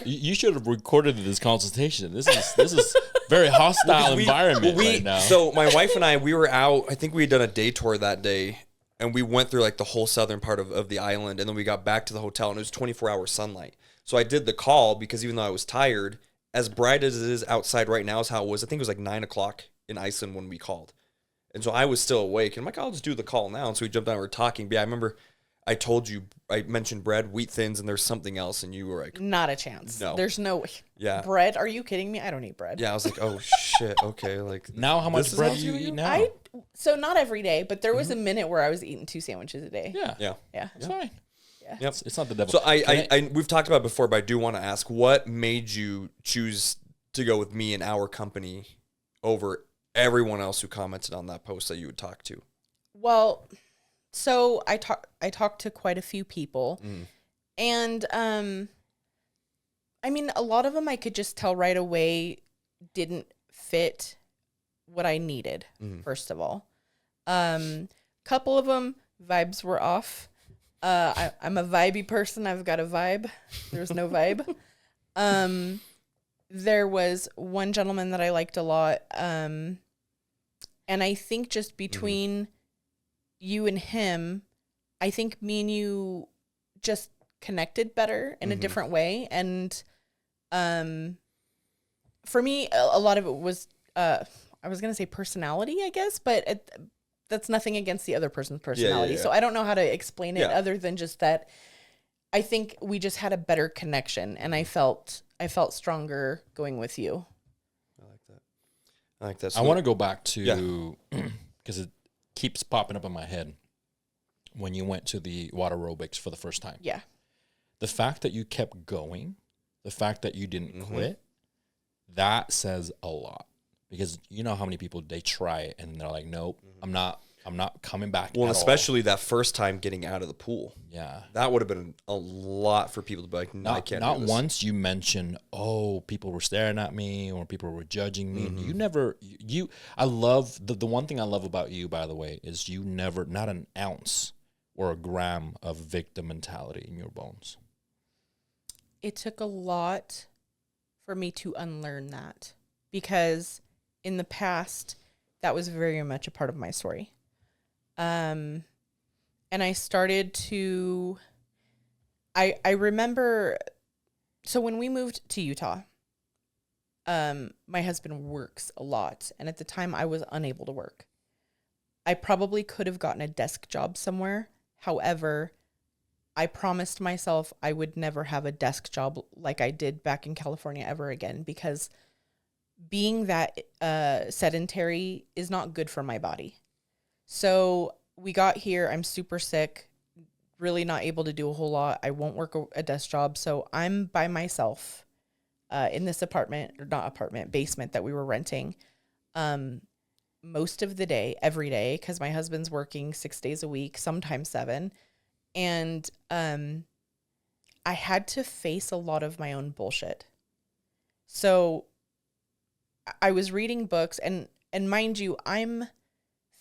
[SPEAKER 2] You should have recorded this consultation. This is very hostile environment right now.
[SPEAKER 1] So my wife and I, we were out. I think we had done a day tour that day, and we went through like the whole southern part of the island, and then we got back to the hotel, and it was 24-hour sunlight. So I did the call because even though I was tired, as bright as it is outside right now is how it was. I think it was like 9 o'clock in Iceland when we called. And so I was still awake. And I'm like, I'll just do the call now. And so we jumped on and we were talking. But yeah, I remember I told you, I mentioned bread, wheat thins, and there's something else. And you were like,
[SPEAKER 3] Not a chance.
[SPEAKER 1] No.
[SPEAKER 3] There's no way.
[SPEAKER 1] Yeah.
[SPEAKER 3] Bread? Are you kidding me? I don't eat bread.
[SPEAKER 1] yeah, I was like, oh shit. Okay. Like,
[SPEAKER 2] Now, how much
[SPEAKER 1] is
[SPEAKER 2] bread
[SPEAKER 1] how
[SPEAKER 2] do you
[SPEAKER 1] it's
[SPEAKER 2] eat
[SPEAKER 1] gonna
[SPEAKER 2] now?
[SPEAKER 3] So not every day, but there was a minute where I was eating 2 sandwiches a day.
[SPEAKER 2] Yeah.
[SPEAKER 1] yeah.
[SPEAKER 3] Yeah.
[SPEAKER 2] It's fine.
[SPEAKER 1] Yep.
[SPEAKER 2] It's not the devil.
[SPEAKER 1] So we've talked about it before, but I do want to ask, what made you choose to go with me and our company over everyone else who commented on that post that you would talk to?
[SPEAKER 3] Well, so I talked to quite a few people, and I mean, a lot of them I could just tell right away didn't fit what I needed. First of all, couple of them vibes were off. I'm a vibey person. I've got a vibe. There's no vibe. There was one gentleman that I liked a lot. And I think just between you and him, I think me and you just connected better in a different way. And for me, a lot of it was, I was going to say personality, I guess, but that's nothing against the other person's personality.
[SPEAKER 1] yeah.
[SPEAKER 3] So I don't know how to explain it other than just that I think we just had a better connection, and I felt stronger going with you.
[SPEAKER 1] I like that.
[SPEAKER 2] I want to go back to, because it keeps popping up in my head, when you went to the water aerobics for the first time.
[SPEAKER 3] Yeah.
[SPEAKER 2] The fact that you kept going, the fact that you didn't quit, that says a lot. Because you know how many people, they try it and they're like, nope, I'm not coming back.
[SPEAKER 1] Well,
[SPEAKER 2] at
[SPEAKER 1] especially that first time getting out of the pool.
[SPEAKER 2] Yeah.
[SPEAKER 1] That would have been a lot for people to be like, no, I can't do this.
[SPEAKER 2] Not once you mentioned, oh, people were staring at me or people were judging me. You never, I love, the one thing I love about you, by the way, is you never, not an ounce or a gram of victim mentality in your bones.
[SPEAKER 3] It took a lot for me to unlearn that, because in the past, that was very much a part of my story. And I started to, I remember, so when we moved to Utah, my husband works a lot. And at the time I was unable to work. I probably could have gotten a desk job somewhere. However, I promised myself I would never have a desk job like I did back in California ever again, because being that sedentary is not good for my body. So we got here, I'm super sick, really not able to do a whole lot. I won't work a desk job. So I'm by myself in this basement that we were renting most of the day, every day, because my husband's working 6 days a week, sometimes 7. And I had to face a lot of my own bullshit. So I was reading books, and mind you, I'm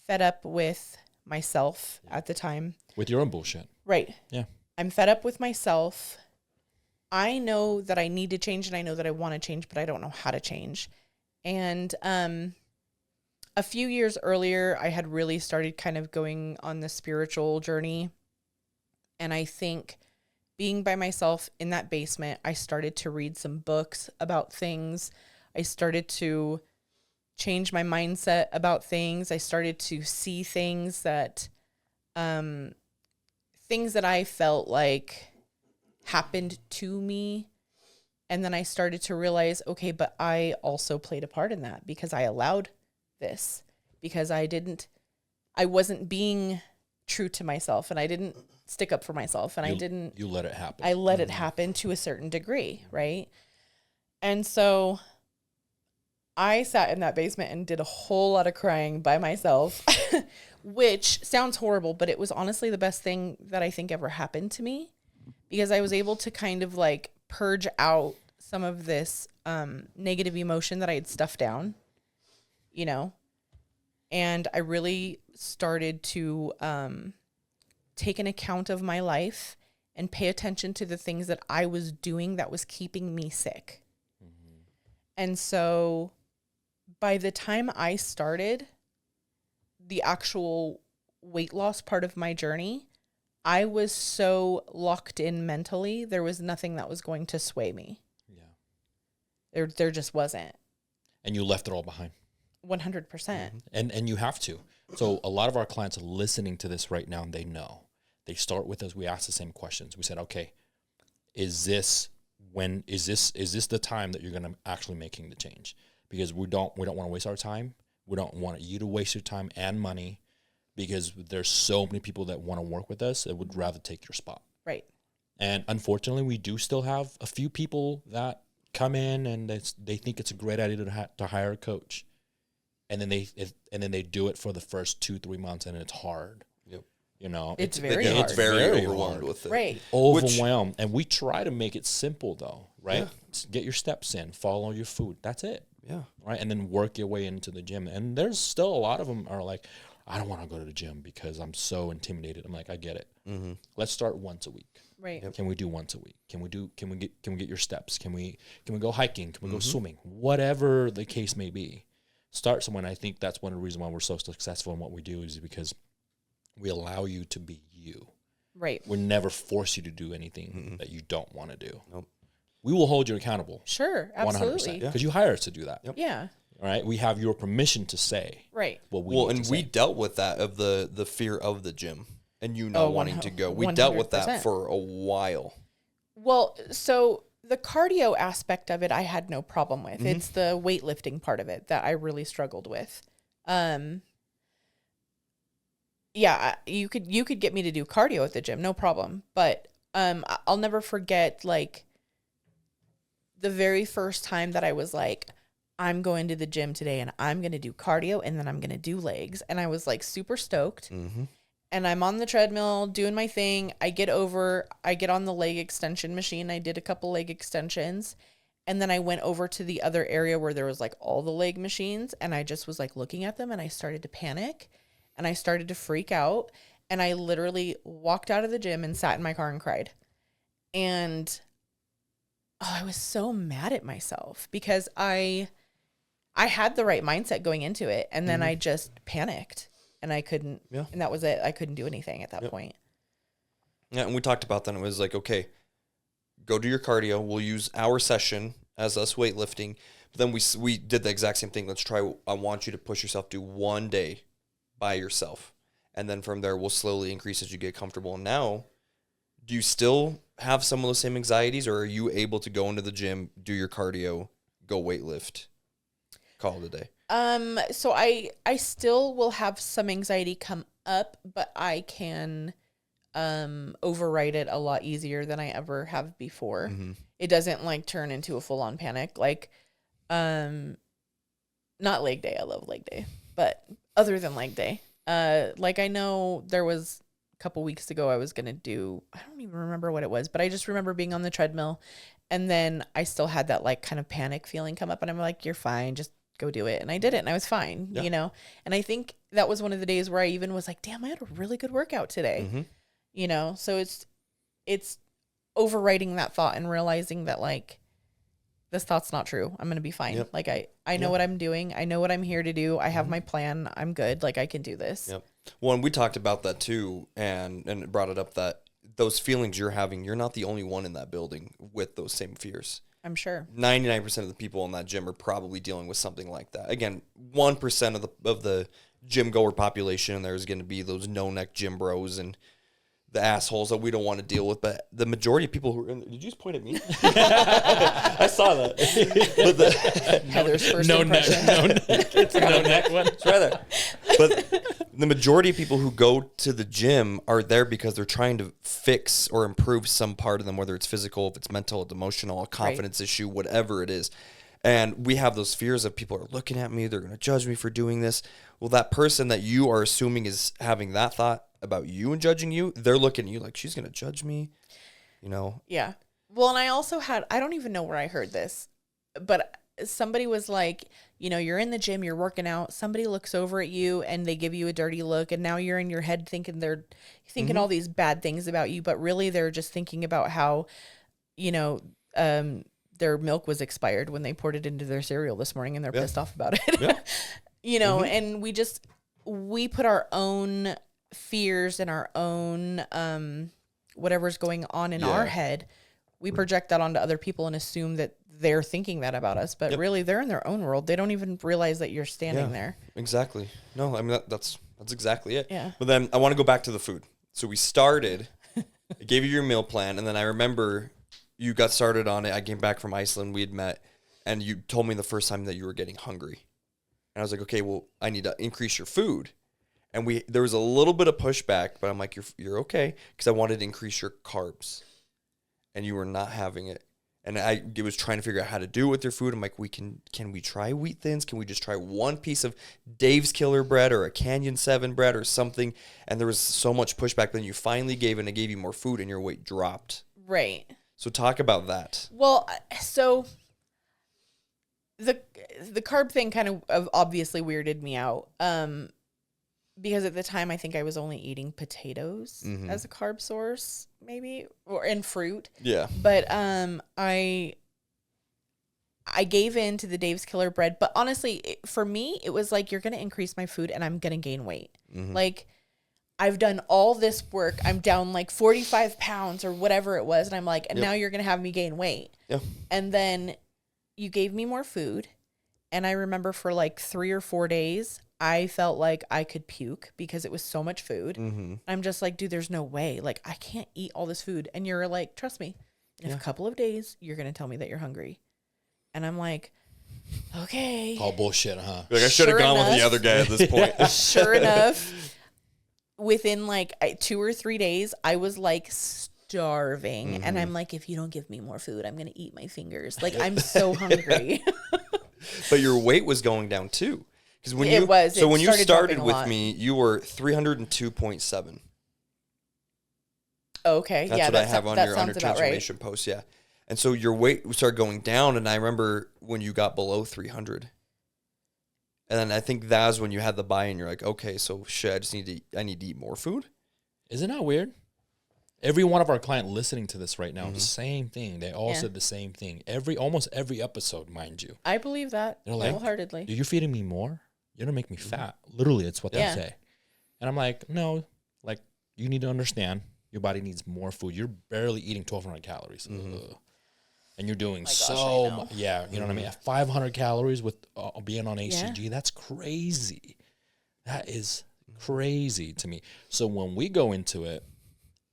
[SPEAKER 3] fed up with myself at the time.
[SPEAKER 2] With your own bullshit.
[SPEAKER 3] Right.
[SPEAKER 2] Yeah.
[SPEAKER 3] I'm fed up with myself. I know that I need to change, and I know that I want to change, but I don't know how to change. And a few years earlier, I had really started kind of going on the spiritual journey. And I think being by myself in that basement, I started to read some books about things. I started to change my mindset about things. I started to see things that I felt like happened to me. And then I started to realize, okay, but I also played a part in that, because I allowed this, because I wasn't being true to myself, and I didn't stick up for myself, and
[SPEAKER 2] you let it happen.
[SPEAKER 3] I let it happen to a certain degree. Right. And so I sat in that basement and did a whole lot of crying by myself, which sounds horrible, but it was honestly the best thing that I think ever happened to me, because I was able to kind of like purge out some of this negative emotion that I had stuffed down, and I really started to take an account of my life and pay attention to the things that I was doing that was keeping me sick. Mm-hmm. And so by the time I started the actual weight loss part of my journey, I was so locked in mentally, there was nothing that was going to sway me. Yeah. There just wasn't.
[SPEAKER 2] And you left it all behind.
[SPEAKER 3] 100%.
[SPEAKER 2] Mm-hmm. And you have to. So a lot of our clients are listening to this right now, and they know. They start with us. We ask the same questions. We said, okay, is this the time that you're going to actually making the change? Because we don't want to waste our time. We don't want you to waste your time and money, because there's so many people that want to work with us that would rather take your spot.
[SPEAKER 3] Right. And
[SPEAKER 2] unfortunately, we do still have a few people that come in and they think it's a great idea to hire a coach. And then they do it for the first 2-3 months, and it's hard. Yep.
[SPEAKER 3] It's very hard.
[SPEAKER 1] It's very overwhelmed with it.
[SPEAKER 3] Right.
[SPEAKER 2] Overwhelmed. And we try to make it simple, though, right? Yeah. Get your steps in, follow your food. That's it.
[SPEAKER 1] Yeah.
[SPEAKER 2] Right. And then work your way into the gym. And there's still a lot of them are like, I don't want to go to the gym because I'm so intimidated. I'm like, I get it. Mm-hmm. Let's start once a week.
[SPEAKER 3] Right.
[SPEAKER 2] Yep. Can we do once a week? Can we get your steps? Can we go hiking? Can we go swimming? Whatever the case may be. Start somewhere. I think that's one of the reasons why we're so successful in what we do, is because we allow you to be you.
[SPEAKER 3] Right.
[SPEAKER 2] We never force you to do anything that you don't want to do. Nope. We will hold you accountable.
[SPEAKER 3] Sure, absolutely.
[SPEAKER 2] Because you hire us to do that.
[SPEAKER 1] Yep.
[SPEAKER 3] Yeah.
[SPEAKER 2] All right. We have your permission to say.
[SPEAKER 3] Right.
[SPEAKER 2] What we
[SPEAKER 1] we dealt with that, of the fear of the gym. and you not wanting to go. We dealt with that
[SPEAKER 3] 100%.
[SPEAKER 1] for a while.
[SPEAKER 3] Well, so the cardio aspect of it, I had no problem with.
[SPEAKER 1] Mm-hmm.
[SPEAKER 3] It's the weightlifting part of it that I really struggled with. Yeah, you could get me to do cardio at the gym, no problem. But I'll never forget, like, the very first time that I was like, I'm going to the gym today and I'm going to do cardio and then I'm going to do legs. And I was like super stoked.
[SPEAKER 1] Mm-hmm.
[SPEAKER 3] And I'm on the treadmill doing my thing. I get on the leg extension machine. I did a couple leg extensions. And then I went over to the other area where there was like all the leg machines. And I just was like looking at them and I started to panic and I started to freak out. And I literally walked out of the gym and sat in my car and cried. And I was so mad at myself because I had the right mindset going into it. And then I just panicked. And I couldn't, and that was it. I couldn't do anything at that point.
[SPEAKER 1] Yeah, and we talked about that. And it was like, okay, go do your cardio. We'll use our session as us weightlifting. But then we did the exact same thing. Let's try. I want you to push yourself, do one day by yourself. And then from there, we'll slowly increase as you get comfortable. And now, do you still have some of those same anxieties, or are you able to go into the gym, do your cardio, go weightlift, call it a day?
[SPEAKER 3] So I still will have some anxiety come up, but I can override it a lot easier than I ever have before.
[SPEAKER 1] Mm-hmm.
[SPEAKER 3] It doesn't like turn into a full-on panic. Like, not leg day. I love leg day, but other than leg day, like I know there was a couple weeks ago I was going to do, I don't even remember what it was, but I just remember being on the treadmill and then I still had that like kind of panic feeling come up and I'm like, you're fine. Just go do it. And I did it and I was fine, you know? And I think that was one of the days where I even was like, damn, I had a really good workout today, you know? So it's overriding that thought and realizing that like, this thought's not true. I'm going to be fine.
[SPEAKER 1] Yep.
[SPEAKER 3] Like I know what I'm doing. I know what I'm here to do. I have my plan. I'm good. Like I can do this.
[SPEAKER 1] Yep. Well, and we talked about that too. And it brought it up that those feelings you're having, you're not the only one in that building with those same fears.
[SPEAKER 3] I'm sure
[SPEAKER 1] 99% of the people in that gym are probably dealing with something like that. Again, 1% of the gym goer population, and there's going to be those no-neck gym bros and the assholes that we don't want to deal with. But the majority of people who are in, did you just point at me? I saw that. But
[SPEAKER 3] Heather's first
[SPEAKER 2] No
[SPEAKER 3] impression.
[SPEAKER 2] neck. It's a no neck one.
[SPEAKER 1] it's right there. But the majority of people who go to the gym are there because they're trying to fix or improve some part of them, whether it's physical, if it's mental, it's emotional, a confidence issue, whatever it is. And we have those fears of people are looking at me, they're going to judge me for doing this. Well, that person that you are assuming is having that thought about you and judging you, they're looking at you like, she's going to judge me, you know?
[SPEAKER 3] Yeah. Well, and I also had, I don't even know where I heard this, but somebody was like, you know, you're in the gym, you're working out, somebody looks over at you and they give you a dirty look. And now you're in your head thinking they're thinking all these bad things about you, but really they're just thinking about how, you know, their milk was expired when they poured it into their cereal this morning and they're pissed off about it, you know, and we put our own fears and our own, whatever's going on in our head, we project that onto other people and assume that they're thinking that about us, but really they're in their own world. They don't even realize that you're standing there.
[SPEAKER 1] Exactly. No, I mean, that's exactly it.
[SPEAKER 3] Yeah.
[SPEAKER 1] But then I want to go back to the food. So we started, I gave you your meal plan, and then I remember you got started on it. I came back from Iceland, we had met, and you told me the first time that you were getting hungry. And I was like, okay, well, I need to increase your food. And there was a little bit of pushback, but I'm like, you're okay, because I wanted to increase your carbs. And you were not having it. And I was trying to figure out how to do it with your food. I'm like, can we try wheat thins? Can we just try one piece of Dave's Killer bread or a Canyon 7 bread or something? And there was so much pushback. But then you finally gave in and gave you more food and your weight dropped.
[SPEAKER 3] Right.
[SPEAKER 1] So talk about that.
[SPEAKER 3] Well, so the carb thing kind of obviously weirded me out. Because at the time I think I was only eating potatoes as a carb source, maybe, and fruit.
[SPEAKER 1] Yeah.
[SPEAKER 3] But I gave in to the Dave's Killer bread, but honestly, for me, it was like, you're going to increase my food and I'm going to gain weight. Like, I've done all this work. I'm down like 45 pounds or whatever it was. And I'm like, and now you're going to have me gain weight.
[SPEAKER 1] Yeah.
[SPEAKER 3] And then you gave me more food. And I remember for like 3 or 4 days, I felt like I could puke because it was so much food.
[SPEAKER 1] Mm-hmm.
[SPEAKER 3] I'm just like, dude, there's no way. Like, I can't eat all this food. And you're like, trust me, in a couple of days, you're going to tell me that you're hungry. And I'm like, okay.
[SPEAKER 2] All bullshit, huh?
[SPEAKER 1] Like, I should have gone with the other guy at this point.
[SPEAKER 3] Sure enough, within like 2 or 3 days, I was like starving. And I'm like, if you don't give me more food, I'm going to eat my fingers. Like, I'm so hungry.
[SPEAKER 1] But your weight was going down too. Because when when you started with me, you were 302.7.
[SPEAKER 3] Okay.
[SPEAKER 1] That's what I have on your transformation post. Yeah. And so your weight started going down. And I remember when you got below 300. And then I think that was when you had the buy-in. You're like, okay, so shit, I need to eat more food.
[SPEAKER 2] Isn't that weird? Every one of our clients listening to this right now, the same thing. They all said the same thing. Almost every episode, mind you.
[SPEAKER 3] I believe that wholeheartedly.
[SPEAKER 2] You're feeding me more? You're gonna make me fat. Literally, it's what they say. And I'm like, no, like you need to understand your body needs more food. You're barely eating 1,200 calories. And you're doing so much. Yeah, you know what I mean? 500 calories with being on HCG, that's crazy. That is crazy to me. So when we go into it,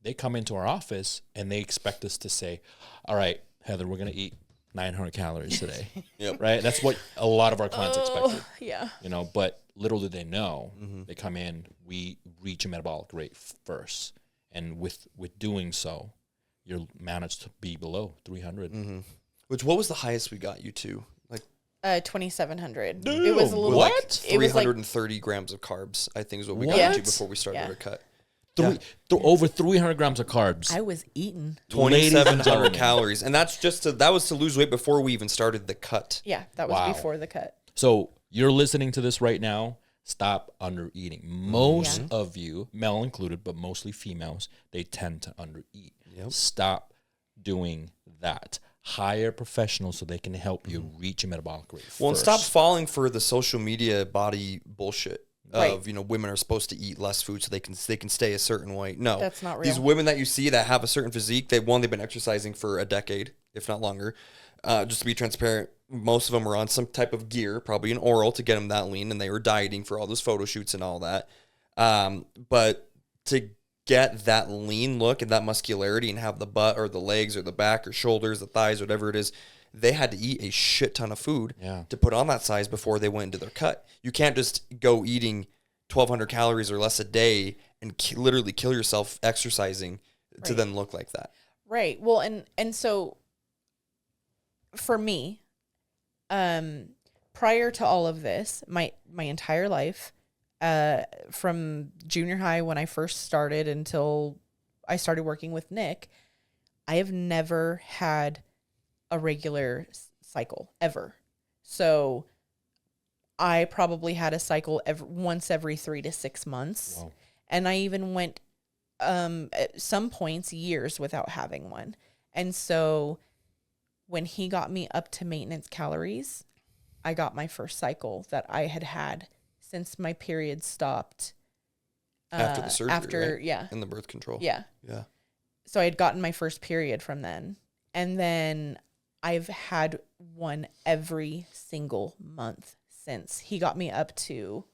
[SPEAKER 2] they come into our office and they expect us to say, all right, Heather, we're going to eat 900 calories today. Right? That's what a lot of our clients expected.
[SPEAKER 3] Yeah.
[SPEAKER 2] You know, but little did they know, they come in, we reach a metabolic rate first. And with doing so, you'll manage to be below 300.
[SPEAKER 1] What was the highest we got you to? Like
[SPEAKER 3] 2,700. It was a little
[SPEAKER 1] what?
[SPEAKER 3] Like,
[SPEAKER 1] 330 grams of carbs, I think is what we got you before we started our cut.
[SPEAKER 2] Over 300 grams of carbs.
[SPEAKER 3] I was eating
[SPEAKER 1] 2,700 calories. And that's that was to lose weight before we even started the cut.
[SPEAKER 3] Yeah, that was before the cut.
[SPEAKER 2] So you're listening to this right now. Stop under eating. Most of you, male included, but mostly females, they tend to undereat. Stop doing that. Hire professionals so they can help you reach a metabolic rate.
[SPEAKER 1] Well, and stop falling for the social media body bullshit of, women are supposed to eat less food so they can stay a certain way. No,
[SPEAKER 3] that's not real.
[SPEAKER 1] These women that you see that have a certain physique, they've been exercising for a decade, if not longer. Just to be transparent, most of them were on some type of gear, probably an oral to get them that lean, and they were dieting for all those photo shoots and all that. But to get that lean look and that muscularity and have the butt or the legs or the back or shoulders, the thighs, whatever it is, they had to eat a shit ton of food to put on that size before they went into their cut. You can't just go eating 1,200 calories or less a day and literally kill yourself exercising to then look like that.
[SPEAKER 3] Right. Well, and so for me, prior to all of this, my entire life, from junior high when I first started until I started working with Nick, I have never had a regular cycle ever. So I probably had a cycle once every 3 to 6 months. Wow. And I even went at some points years without having one. And so when he got me up to maintenance calories, I got my first cycle that I had since my period stopped.
[SPEAKER 1] After the surgery, right?
[SPEAKER 3] Yeah.
[SPEAKER 1] And the birth control.
[SPEAKER 3] Yeah.
[SPEAKER 1] Yeah.
[SPEAKER 3] So I had gotten my first period from then. And then I've had one every single month since he got me up to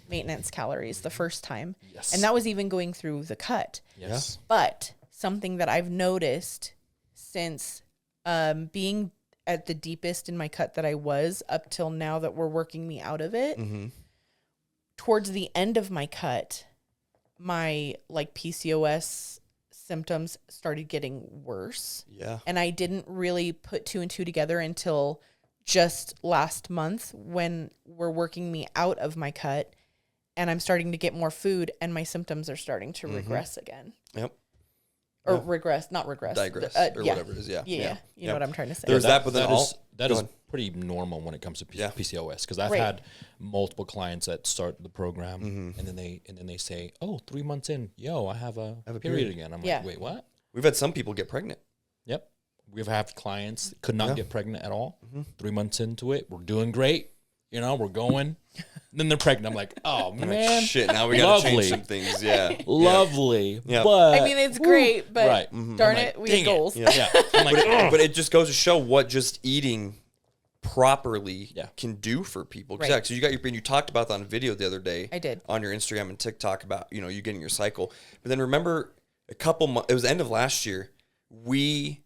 [SPEAKER 3] maintenance calories the first time. Yes. And that was even going through the cut.
[SPEAKER 2] Yes.
[SPEAKER 3] But something that I've noticed since being at the deepest in my cut that I was up till now that we're working me out of it, towards the end of my cut, my like PCOS symptoms started getting worse.
[SPEAKER 1] Yeah.
[SPEAKER 3] And I didn't really put 2 and 2 together until just last month when we're working me out of my cut and I'm starting to get more food and my symptoms are starting to regress again.
[SPEAKER 1] Yep.
[SPEAKER 3] Or regress, not regress.
[SPEAKER 1] Digress or whatever it is. Yeah.
[SPEAKER 3] Yeah. You know what I'm trying to say.
[SPEAKER 1] There's that, but then
[SPEAKER 2] that is pretty normal when it comes to PCOS, because I've had multiple clients that start the program and then they say, "Oh, 3 months in, I have a period again." I'm like, "Wait, what?"
[SPEAKER 1] We've had some people get pregnant.
[SPEAKER 2] Yep, we've had clients that could not get pregnant at all. 3 months into it, we're doing great. We're going. Then they're pregnant. I'm like, "Oh man,
[SPEAKER 1] shit! Now we got to change some things." Yeah,
[SPEAKER 2] lovely.
[SPEAKER 1] Yeah.
[SPEAKER 2] But
[SPEAKER 3] I mean, it's great, but darn it, we have goals.
[SPEAKER 2] Yeah. I'm like,
[SPEAKER 1] but it just goes to show what just eating properly can do for people.
[SPEAKER 3] Right.
[SPEAKER 1] Yeah, so you talked about that on video the other day.
[SPEAKER 3] I did.
[SPEAKER 1] On your Instagram and TikTok about, you know, you getting your cycle. But then remember it was the end of last year, we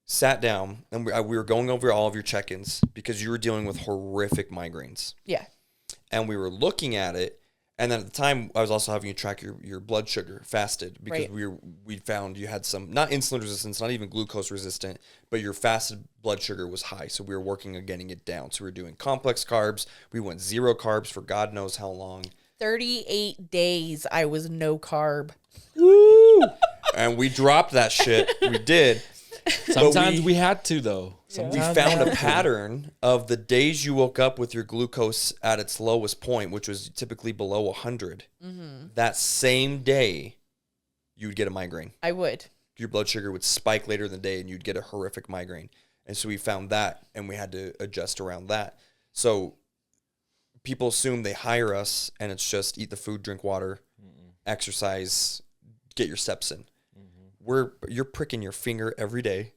[SPEAKER 1] sat down and we were going over all of your check-ins because you were dealing with horrific migraines.
[SPEAKER 3] Yeah.
[SPEAKER 1] And we were looking at it. And then at the time, I was also having you track your blood sugar fasted because we found you had some, not insulin resistance, not even glucose resistant, but your fasted blood sugar was high. So we were working on getting it down. So we were doing complex carbs. We went 0 carbs for God knows how long.
[SPEAKER 3] 38 days I was no carb.
[SPEAKER 1] Woo! And we dropped that shit. We did.
[SPEAKER 2] Sometimes we had to, though.
[SPEAKER 1] We found a pattern of the days you woke up with your glucose at its lowest point, which was typically below 100. Mm-hmm. That same day, you'd get a migraine.
[SPEAKER 3] I would.
[SPEAKER 1] Your blood sugar would spike later in the day, and you'd get a horrific migraine. And so we found that, and we had to adjust around that. So people assume they hire us, and it's just eat the food, drink water, exercise, get your steps in. You're pricking your finger every day,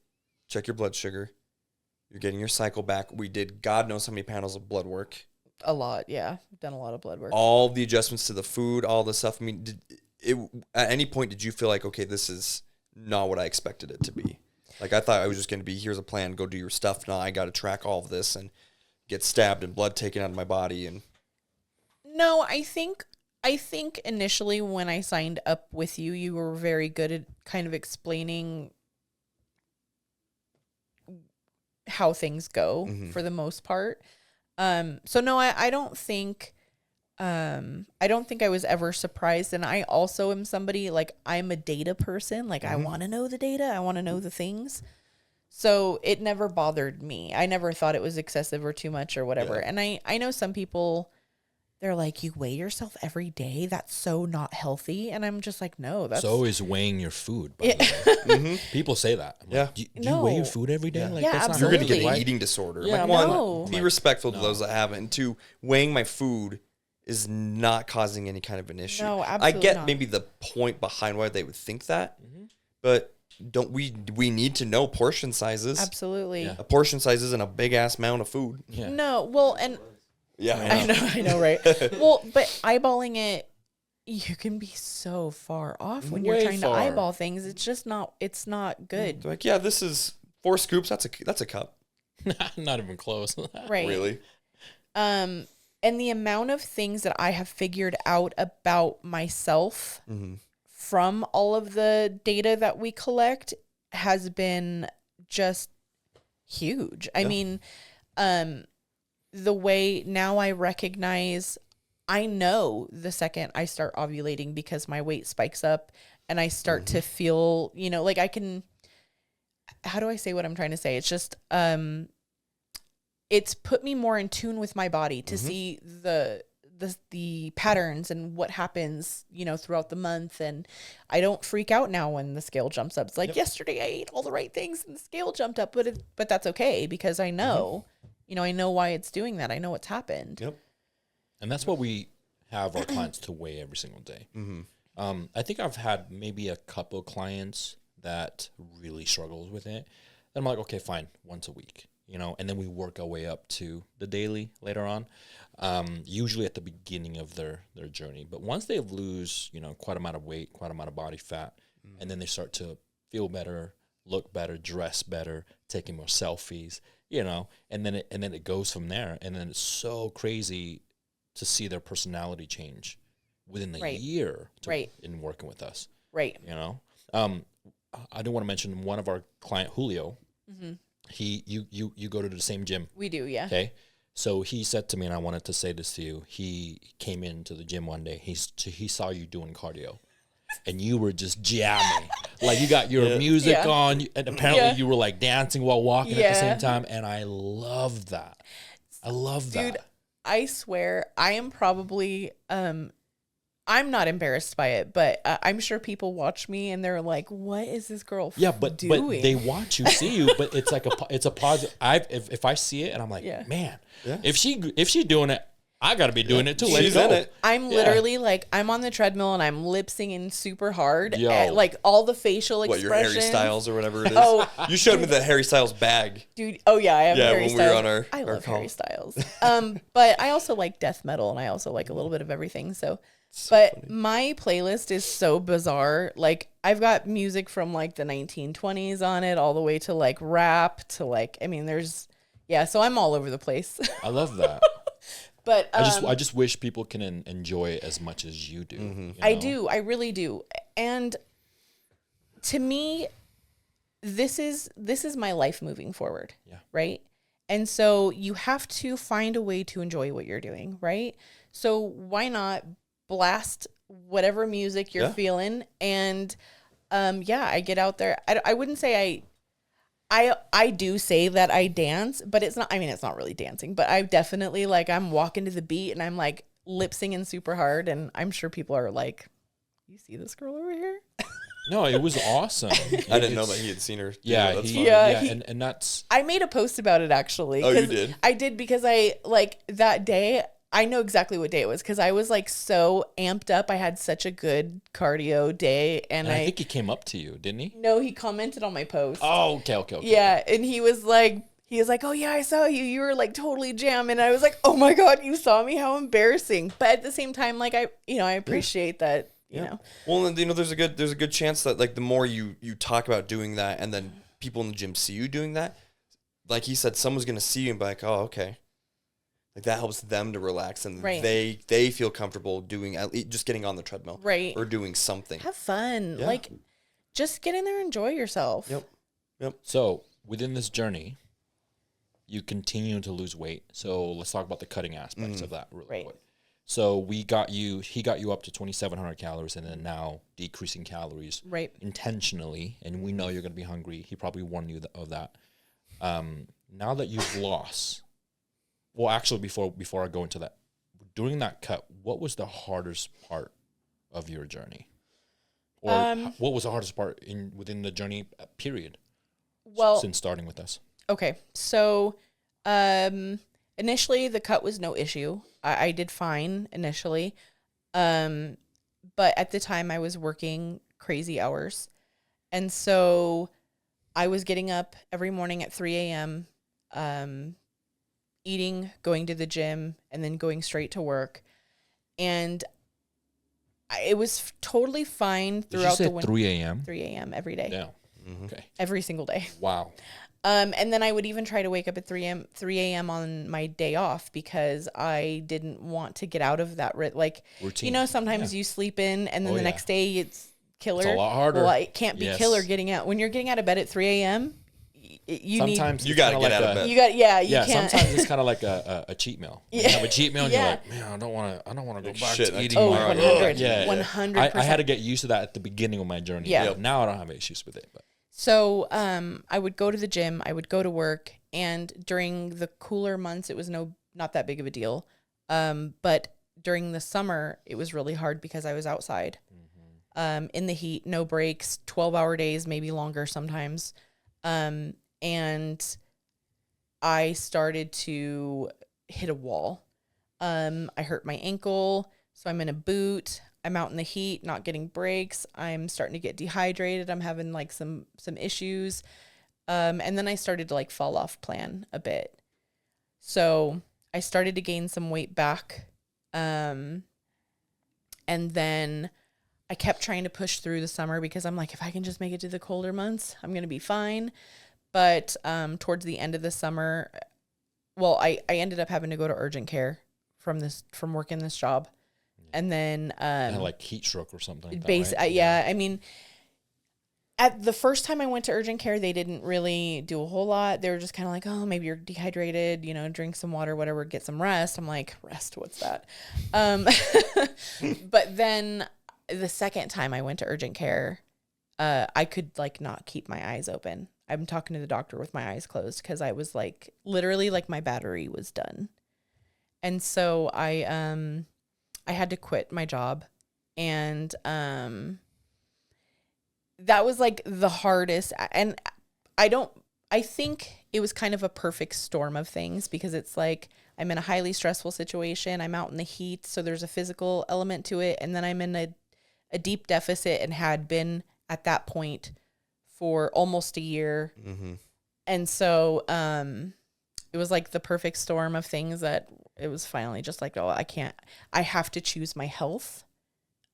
[SPEAKER 1] check your blood sugar. You're getting your cycle back. We did God knows how many panels of blood work.
[SPEAKER 3] A lot, yeah. Done a lot of blood work.
[SPEAKER 1] All the adjustments to the food, all the stuff. I mean, at any point did you feel like, okay, this is not what I expected it to be? Like I thought I was just going to be, here's a plan, go do your stuff. Now I got to track all of this and get stabbed and blood taken out of my body. And
[SPEAKER 3] no, I think initially when I signed up with you, you were very good at kind of explaining how things go for the most part. So no, I don't think I was ever surprised. And I also am somebody, like, I'm a data person. Like I want to know the data. I want to know the things. So it never bothered me. I never thought it was excessive or too much or whatever. Yeah. And I know some people, they're like, you weigh yourself every day? That's so not healthy. And I'm just like, no, that's...
[SPEAKER 2] So is weighing your food, by the way. People say that. I'm like, do you weigh your food every day?
[SPEAKER 3] Yeah,
[SPEAKER 2] like,
[SPEAKER 3] that's
[SPEAKER 1] you're
[SPEAKER 3] absolutely.
[SPEAKER 1] going to get an eating disorder.
[SPEAKER 2] Yeah,
[SPEAKER 1] like, one, be respectful to those that have it. And two, weighing my food is not causing any kind of an issue.
[SPEAKER 3] No, absolutely
[SPEAKER 1] I get
[SPEAKER 3] not.
[SPEAKER 1] maybe the point behind why they would think that, but don't we need to know portion sizes.
[SPEAKER 3] Absolutely.
[SPEAKER 1] A portion size isn't a big-ass amount of food.
[SPEAKER 2] Yeah.
[SPEAKER 3] No, well, and...
[SPEAKER 1] Yeah,
[SPEAKER 3] I know, right? Well, but eyeballing it, you can be so far off when you're trying to eyeball things. It's just not. It's not good.
[SPEAKER 1] They're like, yeah, this is 4 scoops. That's a cup.
[SPEAKER 2] Not even close.
[SPEAKER 3] Right.
[SPEAKER 1] Really.
[SPEAKER 3] And the amount of things that I have figured out about myself from all of the data that we collect has been just huge. I mean, the way now I recognize, I know the second I start ovulating because my weight spikes up and I start to feel, you know, like I can, how do I say what I'm trying to say? It's just, it's put me more in tune with my body to see the patterns and what happens, you know, throughout the month. And I don't freak out now when the scale jumps up. It's like yesterday I ate all the right things and the scale jumped up, but that's okay because I know. You know, I know why it's doing that. I know what's happened.
[SPEAKER 1] Yep.
[SPEAKER 2] And that's what we have our clients to weigh every single day. I think I've had maybe a couple of clients that really struggles with it. Then I'm like, okay, fine, once a week, you know, and then we work our way up to the daily later on, usually at the beginning of their journey. But once they lose, you know, quite a amount of weight, quite a amount of body fat, and then they start to feel better, look better, dress better, taking more selfies, you know, and then it goes from there. And then it's so crazy to see their personality change within a year in working with us.
[SPEAKER 3] Right.
[SPEAKER 2] You know, I do want to mention one of our client, Julio, you go to the same gym.
[SPEAKER 3] We do. Yeah.
[SPEAKER 2] Okay. So he said to me, and I wanted to say this to you, he came into the gym one day. He saw you doing cardio. And you were just jamming. Like you got your music on, and apparently you were like dancing while walking at the same time. And I love that. I love that.
[SPEAKER 3] Dude, I swear I am probably, I'm not embarrassed by it, but I'm sure people watch me and they're like, what is this girl doing?
[SPEAKER 2] But they watch you, see you, but it's like it's a positive. If I see it and I'm like, man, if she doing it, I got to be doing it too.
[SPEAKER 1] She's
[SPEAKER 2] Let's go.
[SPEAKER 1] in it.
[SPEAKER 3] I'm literally like, I'm on the treadmill and I'm lip singing super hard.
[SPEAKER 2] Yo.
[SPEAKER 3] At, like all the facial
[SPEAKER 1] What, your
[SPEAKER 3] expressions.
[SPEAKER 1] Harry Styles or whatever it is?
[SPEAKER 3] Oh.
[SPEAKER 1] You showed me the Harry Styles bag.
[SPEAKER 3] Dude, oh yeah, I have
[SPEAKER 1] Yeah,
[SPEAKER 3] Harry
[SPEAKER 1] when we
[SPEAKER 3] Styles.
[SPEAKER 1] were on our
[SPEAKER 3] love
[SPEAKER 1] call.
[SPEAKER 3] Harry Styles. But I also like death metal and I also like a little bit of everything. So but funny. My playlist is so bizarre. Like I've got music from like the 1920s on it, all the way to like rap to like, I mean, so I'm all over the place.
[SPEAKER 2] I love that.
[SPEAKER 3] But
[SPEAKER 2] I just wish people can enjoy it as much as you do.
[SPEAKER 1] Mm-hmm.
[SPEAKER 2] You know?
[SPEAKER 3] I do. I really do. And to me, this is my life moving forward.
[SPEAKER 2] Yeah.
[SPEAKER 3] Right. And so you have to find a way to enjoy what you're doing. Right. So why not blast whatever music you're feeling? And I get out there. I wouldn't say I do say that I dance, but it's not, I mean, it's not really dancing, but I definitely like, I'm walking to the beat and I'm like lip singing super hard. And I'm sure people are like, you see this girl over here?
[SPEAKER 2] No, it was awesome.
[SPEAKER 1] I didn't know that he had seen her.
[SPEAKER 2] Yeah,
[SPEAKER 1] That's
[SPEAKER 2] fun. And that's.
[SPEAKER 3] I made a post about it actually.
[SPEAKER 1] Oh, you did?
[SPEAKER 3] I did because I like that day. I know exactly what day it was because I was like so amped up. I had such a good cardio day, and
[SPEAKER 2] I think he came up to you, didn't he?
[SPEAKER 3] No, he commented on my post.
[SPEAKER 2] Oh, okay.
[SPEAKER 3] Yeah, and he was like, oh yeah, I saw you. You were like totally jamming. I was like, oh my god, you saw me? How embarrassing! But at the same time, like I appreciate that. You know.
[SPEAKER 1] Well, and there's a good chance that like the more you talk about doing that, and then people in the gym see you doing that, like he said, someone's gonna see you and be like, oh, okay. Like that helps them to relax, and they feel comfortable doing at least just getting on the treadmill,
[SPEAKER 3] right,
[SPEAKER 1] or doing something.
[SPEAKER 3] Have fun, like just get in there, enjoy yourself.
[SPEAKER 1] Yep.
[SPEAKER 2] So within this journey, you continue to lose weight. So let's talk about the cutting aspects of that really quick. So he got you up to 2,700 calories, and then now decreasing calories intentionally. And we know you're going to be hungry. He probably warned you of that. Now that you've lost. Well, actually, before I go into that, during that cut, what was the hardest part of your journey? Or what was the hardest part within the journey period?
[SPEAKER 3] Well,
[SPEAKER 2] since starting with us.
[SPEAKER 3] Okay, so initially the cut was no issue. I did fine initially, but at the time I was working crazy hours, and so I was getting up every morning at 3 a.m., eating, going to the gym, and then going straight to work. And it was totally fine throughout the winter.
[SPEAKER 2] 3 a.m.?
[SPEAKER 3] 3 a.m. every day.
[SPEAKER 2] Yeah. Okay.
[SPEAKER 3] Every single day.
[SPEAKER 2] Wow.
[SPEAKER 3] And then I would even try to wake up at 3 a.m. on my day off because I didn't want to get out of that routine. You know, sometimes you sleep in and then the next day it's killer.
[SPEAKER 2] It's a lot harder.
[SPEAKER 3] Well, it can't be killer getting out. When you're getting out of bed at 3 a.m., you
[SPEAKER 1] gotta get out of bed.
[SPEAKER 3] You can't.
[SPEAKER 2] Sometimes it's kind of like a cheat meal. You have a cheat meal and you're like, man, I don't want to go back to eating.
[SPEAKER 3] Oh,
[SPEAKER 2] tomorrow.
[SPEAKER 3] 100%.
[SPEAKER 2] I had to get used to that at the beginning of my journey.
[SPEAKER 3] Yeah.
[SPEAKER 2] Now I don't have issues with it. But.
[SPEAKER 3] So I would go to the gym, I would go to work, and during the cooler months, it was not that big of a deal. But during the summer, it was really hard because I was outside in the heat, no breaks, 12-hour days, maybe longer sometimes. And I started to hit a wall. I hurt my ankle, so I'm in a boot. I'm out in the heat, not getting breaks. I'm starting to get dehydrated. I'm having like some issues. And then I started to like fall off plan a bit. So I started to gain some weight back. And then I kept trying to push through the summer because I'm like, if I can just make it to the colder months, I'm going to be fine. But towards the end of the summer, well, I ended up having to go to urgent care from working this job. And then
[SPEAKER 2] like heat stroke or something like that, right?
[SPEAKER 3] Yeah, I mean, at the first time I went to urgent care, they didn't really do a whole lot. They were just kind of like, oh, maybe you're dehydrated, drink some water, whatever, get some rest. I'm like, rest, what's that? But then the second time I went to urgent care, I could like not keep my eyes open. I'm talking to the doctor with my eyes closed because I was like, literally like my battery was done. And so I had to quit my job, and that was like the hardest. And I think it was kind of a perfect storm of things because it's like I'm in a highly stressful situation. I'm out in the heat, so there's a physical element to it. And then I'm in a deep deficit and had been at that point for almost a year.
[SPEAKER 1] Mm-hmm.
[SPEAKER 3] And so it was like the perfect storm of things that it was finally just like, oh, I have to choose my health.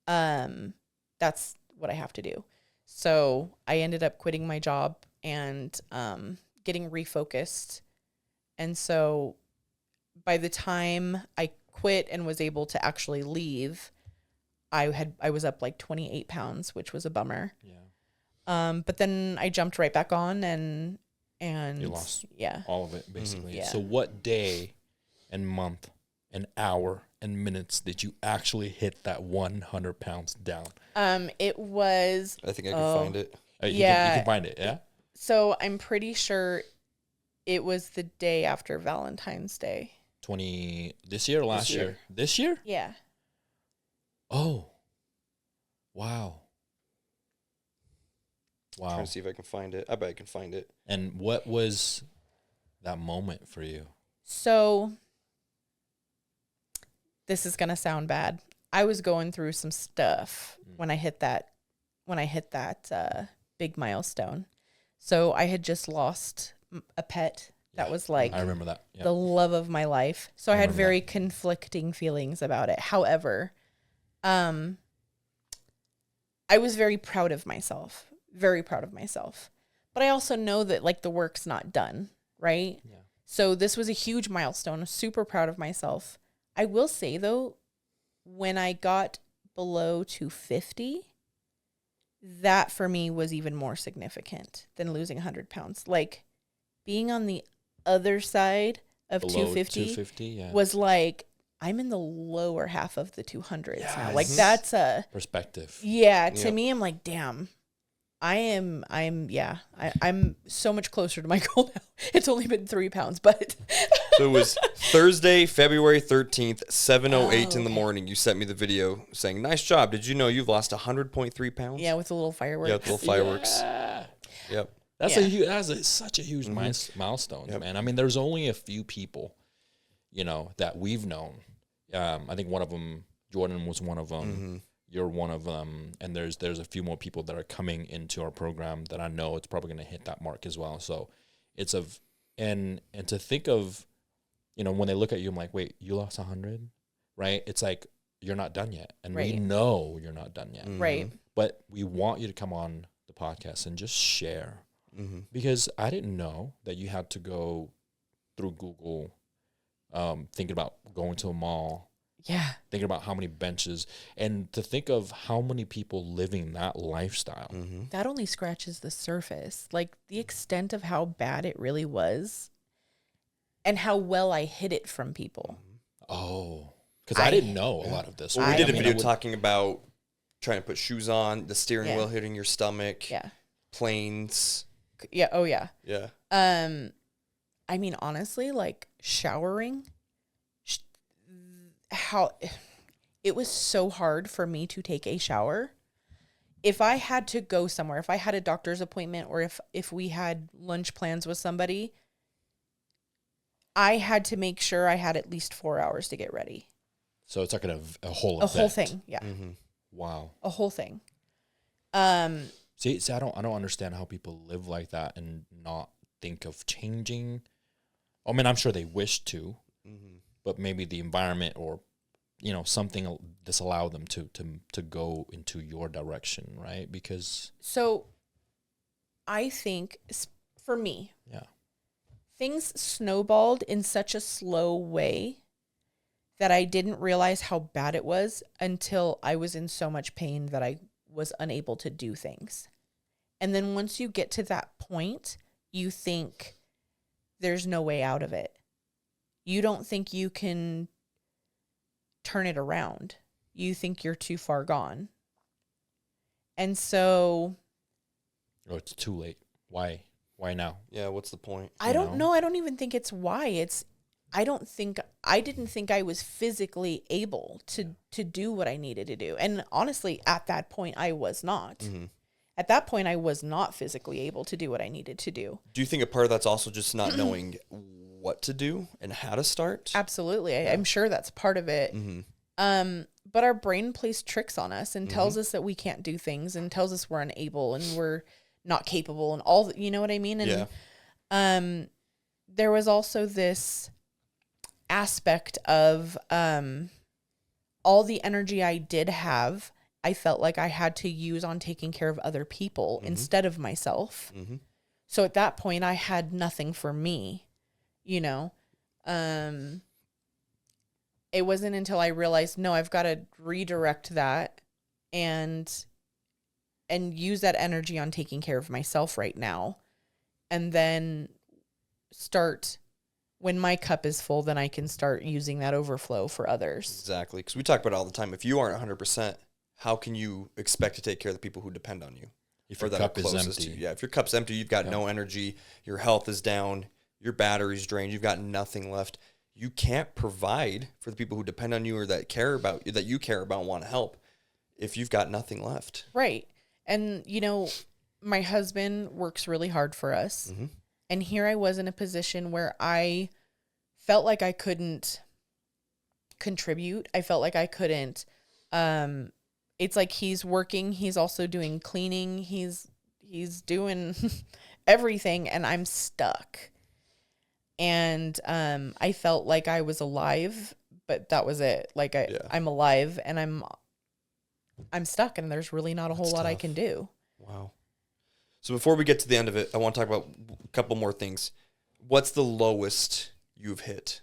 [SPEAKER 3] That's what I have to do. So I ended up quitting my job and getting refocused. And so by the time I quit and was able to actually leave, I was up like 28 pounds, which was a bummer.
[SPEAKER 2] Yeah.
[SPEAKER 3] But then I jumped right back on and
[SPEAKER 2] You lost
[SPEAKER 3] yeah.
[SPEAKER 2] all of it, basically.
[SPEAKER 3] Yeah.
[SPEAKER 2] So what day and month and hour and minutes did you actually hit that 100 pounds down?
[SPEAKER 3] It was
[SPEAKER 1] I think I can find it.
[SPEAKER 2] You
[SPEAKER 3] Yeah.
[SPEAKER 2] can find it, yeah?
[SPEAKER 3] so I'm pretty sure it was the day after Valentine's Day.
[SPEAKER 2] This year or last year? This year?
[SPEAKER 3] Yeah.
[SPEAKER 2] Oh. Wow. Wow.
[SPEAKER 1] Trying to see if I can find it. I bet I can find it.
[SPEAKER 2] And what was that moment for you?
[SPEAKER 3] So this is going to sound bad. I was going through some stuff when I hit that big milestone. So I had just lost a pet that was like
[SPEAKER 2] I remember that. Yeah.
[SPEAKER 3] the love of my life. So I had
[SPEAKER 2] remember
[SPEAKER 3] very conflicting feelings about it. However, I was very proud of myself. Very proud of myself. But I also know that like the work's not done, right?
[SPEAKER 2] Yeah.
[SPEAKER 3] So this was a huge milestone. I'm super proud of myself. I will say though, when I got below 250, that for me was even more significant than losing 100 pounds. Like being on the other side of
[SPEAKER 2] Below
[SPEAKER 3] 250
[SPEAKER 2] yeah.
[SPEAKER 3] was like, I'm in the lower half of the 200s now. Like
[SPEAKER 2] Yes.
[SPEAKER 3] that's a,
[SPEAKER 2] Perspective.
[SPEAKER 3] yeah, to
[SPEAKER 1] Yep.
[SPEAKER 3] me, I'm like, damn, I'm so much closer to my goal now. It's only been 3 pounds, but
[SPEAKER 1] So it was Thursday, February 13th, 7:08 in the
[SPEAKER 3] okay.
[SPEAKER 1] morning. You sent me the video saying, nice job. Did you know you've lost 100.3 pounds?
[SPEAKER 3] yeah, with the little fireworks.
[SPEAKER 1] Yeah, with the little fireworks.
[SPEAKER 2] Yeah.
[SPEAKER 1] Yep.
[SPEAKER 2] That's
[SPEAKER 3] Yeah.
[SPEAKER 2] such a huge milestone,
[SPEAKER 1] Yep.
[SPEAKER 2] man. I mean, there's only a few people, that we've known. I think one of them, Jordan was one of them.
[SPEAKER 1] Mm-hmm.
[SPEAKER 2] You're one of them, and there's a few more people that are coming into our program that I know it's probably going to hit that mark as well. So it's and to think of, when they look at you, I'm like, wait, you lost 100, right? It's like you're not done yet, and we
[SPEAKER 3] Right.
[SPEAKER 2] know you're not done yet,
[SPEAKER 3] Right.
[SPEAKER 2] but we want you to come on the podcast and just share.
[SPEAKER 1] Mm-hmm.
[SPEAKER 2] Because I didn't know that you had to go through Google, thinking about going to a mall,
[SPEAKER 3] Yeah.
[SPEAKER 2] thinking about how many benches, and to think of how many people living that lifestyle.
[SPEAKER 1] Mm-hmm.
[SPEAKER 3] That only scratches the surface. Like the extent of how bad it really was and how well I hid it from people.
[SPEAKER 2] Oh, because I didn't know a lot of this.
[SPEAKER 1] Well,
[SPEAKER 3] I
[SPEAKER 1] we did a
[SPEAKER 3] mean,
[SPEAKER 1] video talking about trying to put shoes on, the steering
[SPEAKER 3] Yeah.
[SPEAKER 1] wheel hitting your stomach,
[SPEAKER 3] Yeah.
[SPEAKER 1] planes.
[SPEAKER 3] Yeah. Oh, yeah.
[SPEAKER 1] Yeah.
[SPEAKER 3] I mean, honestly, like showering, how it was so hard for me to take a shower. If I had to go somewhere, if I had a doctor's appointment, or if we had lunch plans with somebody, I had to make sure I had at least 4 hours to get ready.
[SPEAKER 2] So it's like a whole
[SPEAKER 3] A whole
[SPEAKER 2] event.
[SPEAKER 3] thing. Yeah.
[SPEAKER 1] Mm-hmm.
[SPEAKER 2] Wow.
[SPEAKER 3] A whole thing.
[SPEAKER 2] See, I don't understand how people live like that and not think of changing. I mean, I'm sure they wish to, but maybe the environment or something disallow them to go into your direction, right? Because
[SPEAKER 3] So I think for me,
[SPEAKER 2] yeah,
[SPEAKER 3] things snowballed in such a slow way that I didn't realize how bad it was until I was in so much pain that I was unable to do things. And then once you get to that point, you think there's no way out of it. You don't think you can turn it around. You think you're too far gone. And so
[SPEAKER 2] or it's too late. Why now?
[SPEAKER 1] Yeah. What's the point?
[SPEAKER 3] I don't know. I don't even think it's why. I didn't think I was physically able to do what I needed to do. And honestly, at that point, I was not.
[SPEAKER 1] Mm-hmm.
[SPEAKER 3] At that point, I was not physically able to do what I needed to do.
[SPEAKER 1] Do you think a part of that's also just not knowing what to do and how to start.
[SPEAKER 3] Absolutely. I'm sure that's part of it. But our brain plays tricks on us and tells us that we can't do things and tells us we're unable and we're not capable and all, you know what I mean? And there was also this aspect of all the energy I did have, I felt like I had to use on taking care of other people instead of myself. So at that point, I had nothing for me, you know. It wasn't until I realized, no, I've got to redirect that and use that energy on taking care of myself right now. And then start, when my cup is full, then I can start using that overflow for others.
[SPEAKER 1] Exactly. Because we talk about it all the time. If you aren't 100%, how can you expect to take care of the people who depend on you?
[SPEAKER 2] If your cup is empty.
[SPEAKER 1] To you? Yeah, if your cup's empty, you've got no energy, your health is down, your battery's drained, you've got nothing left. You can't provide for the people who depend on you or that care about you, that you care about and want to help, if you've got nothing left.
[SPEAKER 3] Right. And, you know, my husband works really hard for us. And here I was in a position where I felt like I couldn't contribute. I felt like I couldn't. It's like he's working. He's also doing cleaning. He's doing everything, and I'm stuck. And I felt like I was alive, but that was it. Like I'm alive, and I'm stuck, and there's really not a whole lot I can do.
[SPEAKER 1] Wow. So before we get to the end of it, I want to talk about a couple more things. What's the lowest you've hit?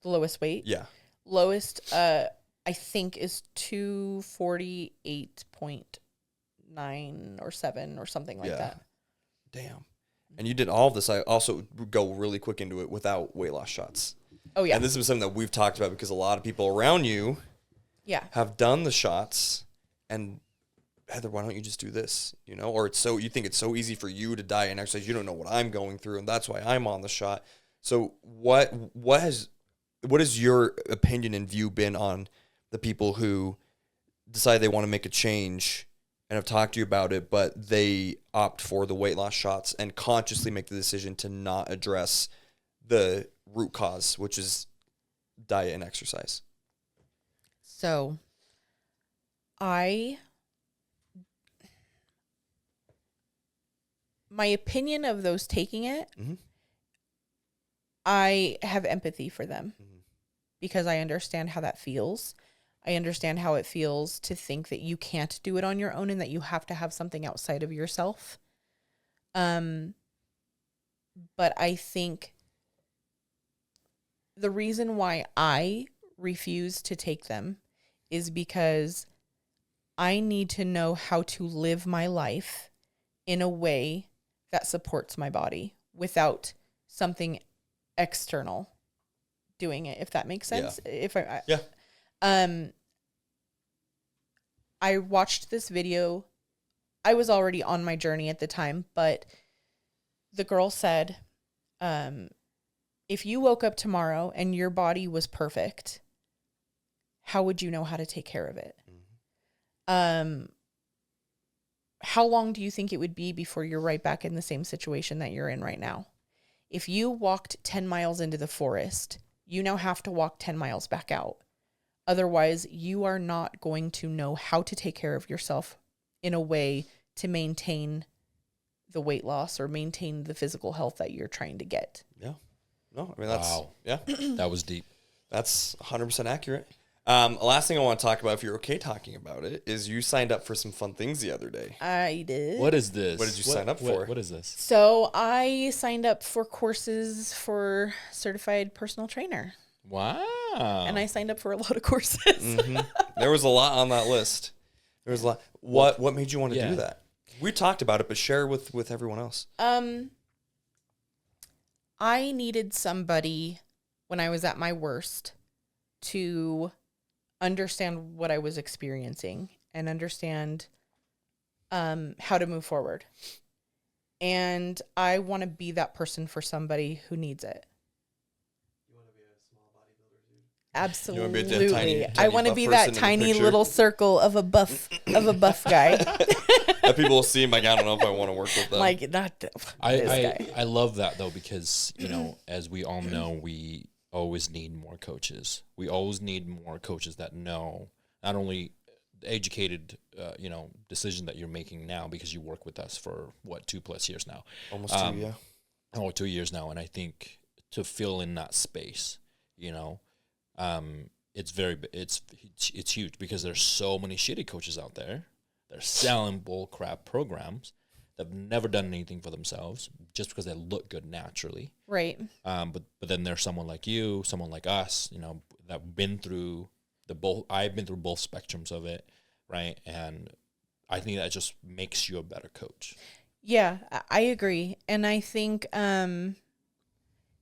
[SPEAKER 3] The lowest weight?
[SPEAKER 1] Yeah.
[SPEAKER 3] Lowest, I think, is 248.9 or 7 or something like that.
[SPEAKER 1] Damn. And you did all of this. I also go really quick into it without weight loss shots.
[SPEAKER 3] Oh, yeah.
[SPEAKER 1] And this is something that we've talked about because a lot of people around you have done the shots. And Heather, why don't you just do this? You know, or you think it's so easy for you to diet and exercise. You don't know what I'm going through, and that's why I'm on the shot. So what has your opinion and view been on the people who decide they want to make a change and have talked to you about it, but they opt for the weight loss shots and consciously make the decision to not address the root cause, which is diet and exercise?
[SPEAKER 3] So my opinion of those taking it, I have empathy for them because I understand how that feels. I understand how it feels to think that you can't do it on your own and that you have to have something outside of yourself. But I think the reason why I refuse to take them is because I need to know how to live my life in a way that supports my body without something external doing it, if that makes sense. I watched this video. I was already on my journey at the time, but the girl said, if you woke up tomorrow and your body was perfect, how would you know how to take care of it? How long do you think it would be before you're right back in the same situation that you're in right now? If you walked 10 miles into the forest, you now have to walk 10 miles back out. Otherwise, you are not going to know how to take care of yourself in a way to maintain the weight loss or maintain the physical health that you're trying to get.
[SPEAKER 1] Yeah. No, I mean, that's,
[SPEAKER 2] that was deep.
[SPEAKER 1] That's 100% accurate. Last thing I want to talk about, if you're okay talking about it, is you signed up for some fun things the other day.
[SPEAKER 3] I did.
[SPEAKER 2] What is this?
[SPEAKER 1] What did you sign up for?
[SPEAKER 2] What is this?
[SPEAKER 3] So I signed up for courses for certified personal trainer.
[SPEAKER 2] Wow.
[SPEAKER 3] And I signed up for a lot of courses.
[SPEAKER 1] There was a lot on that list. There was a lot. What made you want to do that? We talked about it, but share with everyone else.
[SPEAKER 3] I needed somebody when I was at my worst to understand what I was experiencing and understand how to move forward. And I want to be that person for somebody who needs it.
[SPEAKER 1] You want to be a small bodybuilder, dude?
[SPEAKER 3] Absolutely.
[SPEAKER 1] that tiny
[SPEAKER 3] I want to
[SPEAKER 1] buff
[SPEAKER 3] be
[SPEAKER 1] person
[SPEAKER 3] that
[SPEAKER 1] in the
[SPEAKER 3] tiny
[SPEAKER 1] picture?
[SPEAKER 3] little circle of a buff guy.
[SPEAKER 1] That people will see, like, I don't know if I want to work with them.
[SPEAKER 3] Like not this guy.
[SPEAKER 2] I love that though, because, as we all know, we always need more coaches. We always need more coaches that know not only the educated, decision that you're making now, because you work with us for 2+ years now.
[SPEAKER 1] Almost 2, yeah.
[SPEAKER 2] 2 years now. And I think to fill in that space, it's huge, because there's so many shitty coaches out there. They're selling bull crap programs. They've never done anything for themselves just because they look good naturally.
[SPEAKER 3] Right.
[SPEAKER 2] But then there's someone like you, someone like us, that been through I've been through both spectrums of it, right? And I think that just makes you a better coach.
[SPEAKER 3] Yeah, I agree. And I think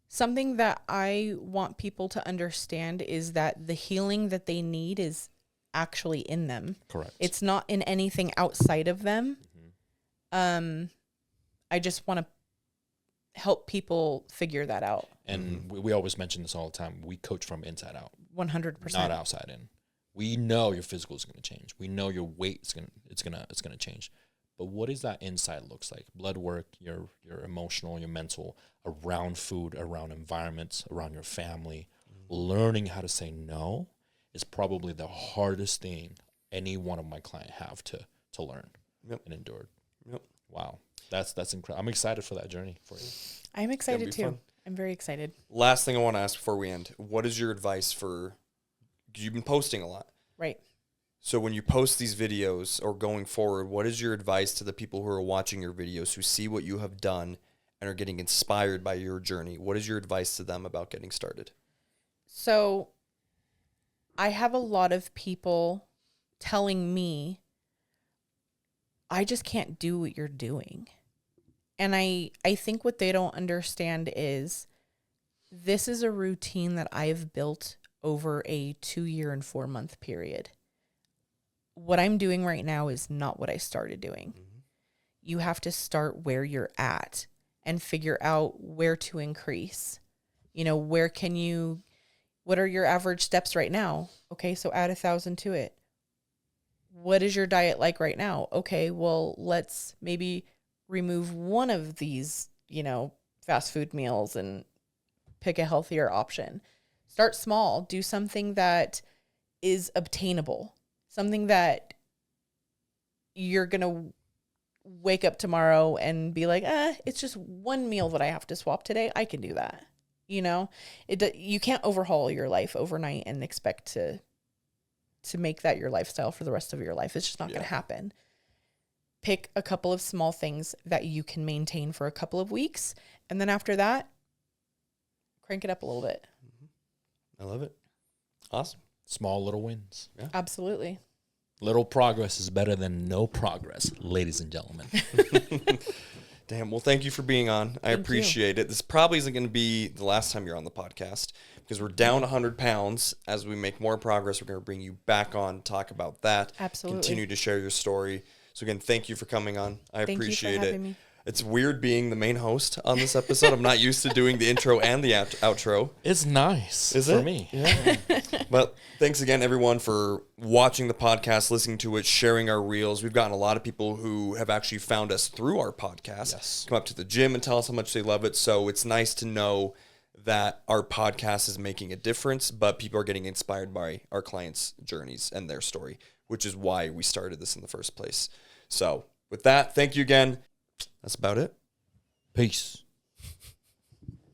[SPEAKER 3] something that I want people to understand is that the healing that they need is actually in them.
[SPEAKER 2] Correct.
[SPEAKER 3] It's not in anything outside of them. Mm-hmm. I just want to help people figure that out.
[SPEAKER 2] And we always mention this all the time. We coach from inside out.
[SPEAKER 3] 100%.
[SPEAKER 2] Not outside in. We know your physical is going to change. We know your weight is going to change. But what does that inside looks like? Blood work, your emotional, your mental, around food, around environments, around your family. Learning how to say no is probably the hardest thing any one of my clients have to learn and endure.
[SPEAKER 1] Yep.
[SPEAKER 2] Wow. That's incredible. I'm excited for that journey for you.
[SPEAKER 3] I'm excited too.
[SPEAKER 1] Fun.
[SPEAKER 3] I'm very excited.
[SPEAKER 1] Last thing I want to ask before we end, what is your advice for, because you've been posting a lot.
[SPEAKER 3] Right.
[SPEAKER 1] So when you post these videos or going forward, what is your advice to the people who are watching your videos, who see what you have done and are getting inspired by your journey? What is your advice to them about getting started?
[SPEAKER 3] So I have a lot of people telling me, I just can't do what you're doing. And I think what they don't understand is this is a routine that I've built over a 2-year and 4-month period. What I'm doing right now is not what I started doing. Mm-hmm. You have to start where you're at and figure out where to increase. What are your average steps right now? Okay, so add 1,000 to it. What is your diet like right now? Okay, well, let's maybe remove one of these, fast food meals and pick a healthier option. Start small. Do something that is obtainable. Something that you're going to wake up tomorrow and be like, it's just one meal that I have to swap today. I can do that. You can't overhaul your life overnight and expect to make that your lifestyle for the rest of your life. It's just not going to happen. Pick a couple of small things that you can maintain for a couple of weeks. And then after that, crank it up a little bit.
[SPEAKER 1] I love it. Awesome.
[SPEAKER 2] Small little wins.
[SPEAKER 1] Yeah.
[SPEAKER 3] Absolutely.
[SPEAKER 2] Little progress is better than no progress, ladies and gentlemen.
[SPEAKER 1] Damn. Well, thank you for being on. I appreciate it. This probably isn't going to be the last time you're on the podcast, because we're down 100 pounds. As we make more progress, we're going to bring you back on, talk about that.
[SPEAKER 3] Absolutely.
[SPEAKER 1] Continue to share your story. So again, thank you for coming on. I appreciate it.
[SPEAKER 3] Me.
[SPEAKER 1] It's weird being the main host on this episode. I'm not used to doing the intro and the outro.
[SPEAKER 2] It's nice for me.
[SPEAKER 1] Yeah. But thanks again, everyone, for watching the podcast, listening to it, sharing our reels. We've gotten a lot of people who have actually found us through our podcast.
[SPEAKER 2] Yes.
[SPEAKER 1] Come up to the gym and tell us how much they love it. So it's nice to know that our podcast is making a difference, but people are getting inspired by our clients' journeys and their story, which is why we started this in the first place. So with that, thank you again. That's about it.
[SPEAKER 2] Peace.